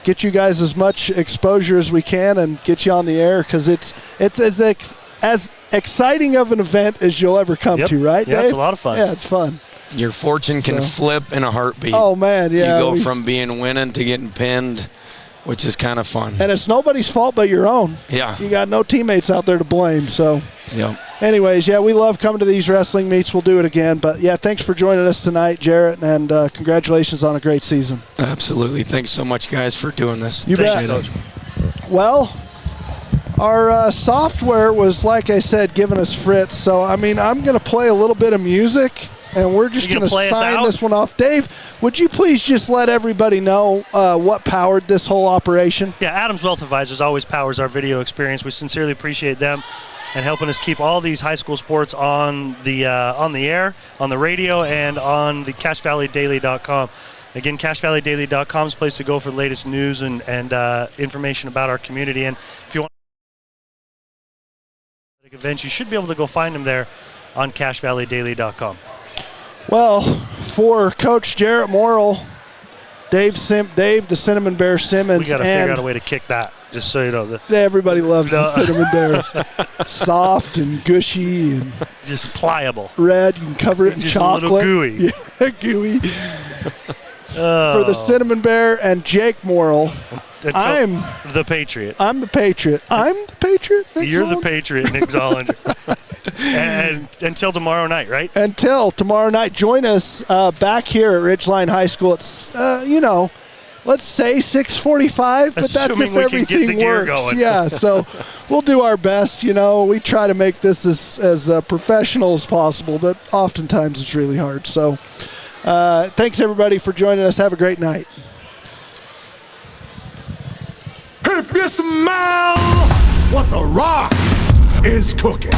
get you guys as much exposure as we can and get you on the air, because it's as exciting of an event as you'll ever come to, right, Dave? Yeah, it's a lot of fun. Yeah, it's fun. Your fortune can flip in a heartbeat. Oh, man, yeah. You go from being winning to getting pinned, which is kind of fun. And it's nobody's fault but your own. Yeah. You got no teammates out there to blame. So, yeah. Anyways, we love coming to these wrestling meets. We'll do it again. But, thanks for joining us tonight, Jarrett, and congratulations on a great season. Absolutely. Thanks so much, guys, for doing this. You bet. Well, our software was, like I said, giving us fritz. So, I mean, I'm going to play a little bit of music. And we're just going to sign this one off. Dave, would you please just let everybody know what powered this whole operation? Yeah, Adams Wealth Advisors always powers our video experience. We sincerely appreciate them and helping us keep all these high school sports on the air, on the radio, and on the CashValleyDaily.com. Again, CashValleyDaily.com is a place to go for the latest news and information about our community. And if you want events, you should be able to go find them there on CashValleyDaily.com. Well, for Coach Jarrett Merill, Dave the Cinnamon Bear Simmons, we got to figure out a way to kick that. Just so you know. Everybody loves the cinnamon bear. Soft and gushy and just pliable. Red. You can cover it in just chocolate. A little gooey. Yeah, gooey. For the cinnamon bear and Jake Merill. I'm the Patriot. I'm the Patriot. I'm the Patriot. Nick You're Zollinger. the Patriot, Nick Zollinger. And until tomorrow night, right? Until tomorrow night. Join us back here at Ridgeline High School. It's, let's say 6:45, but that's if everything works. Yeah, so we'll do our best. We try to make this as professional as possible, but oftentimes it's really hard. So thanks, everybody, for joining us. Have a great night. If you smell what the Rock is cooking.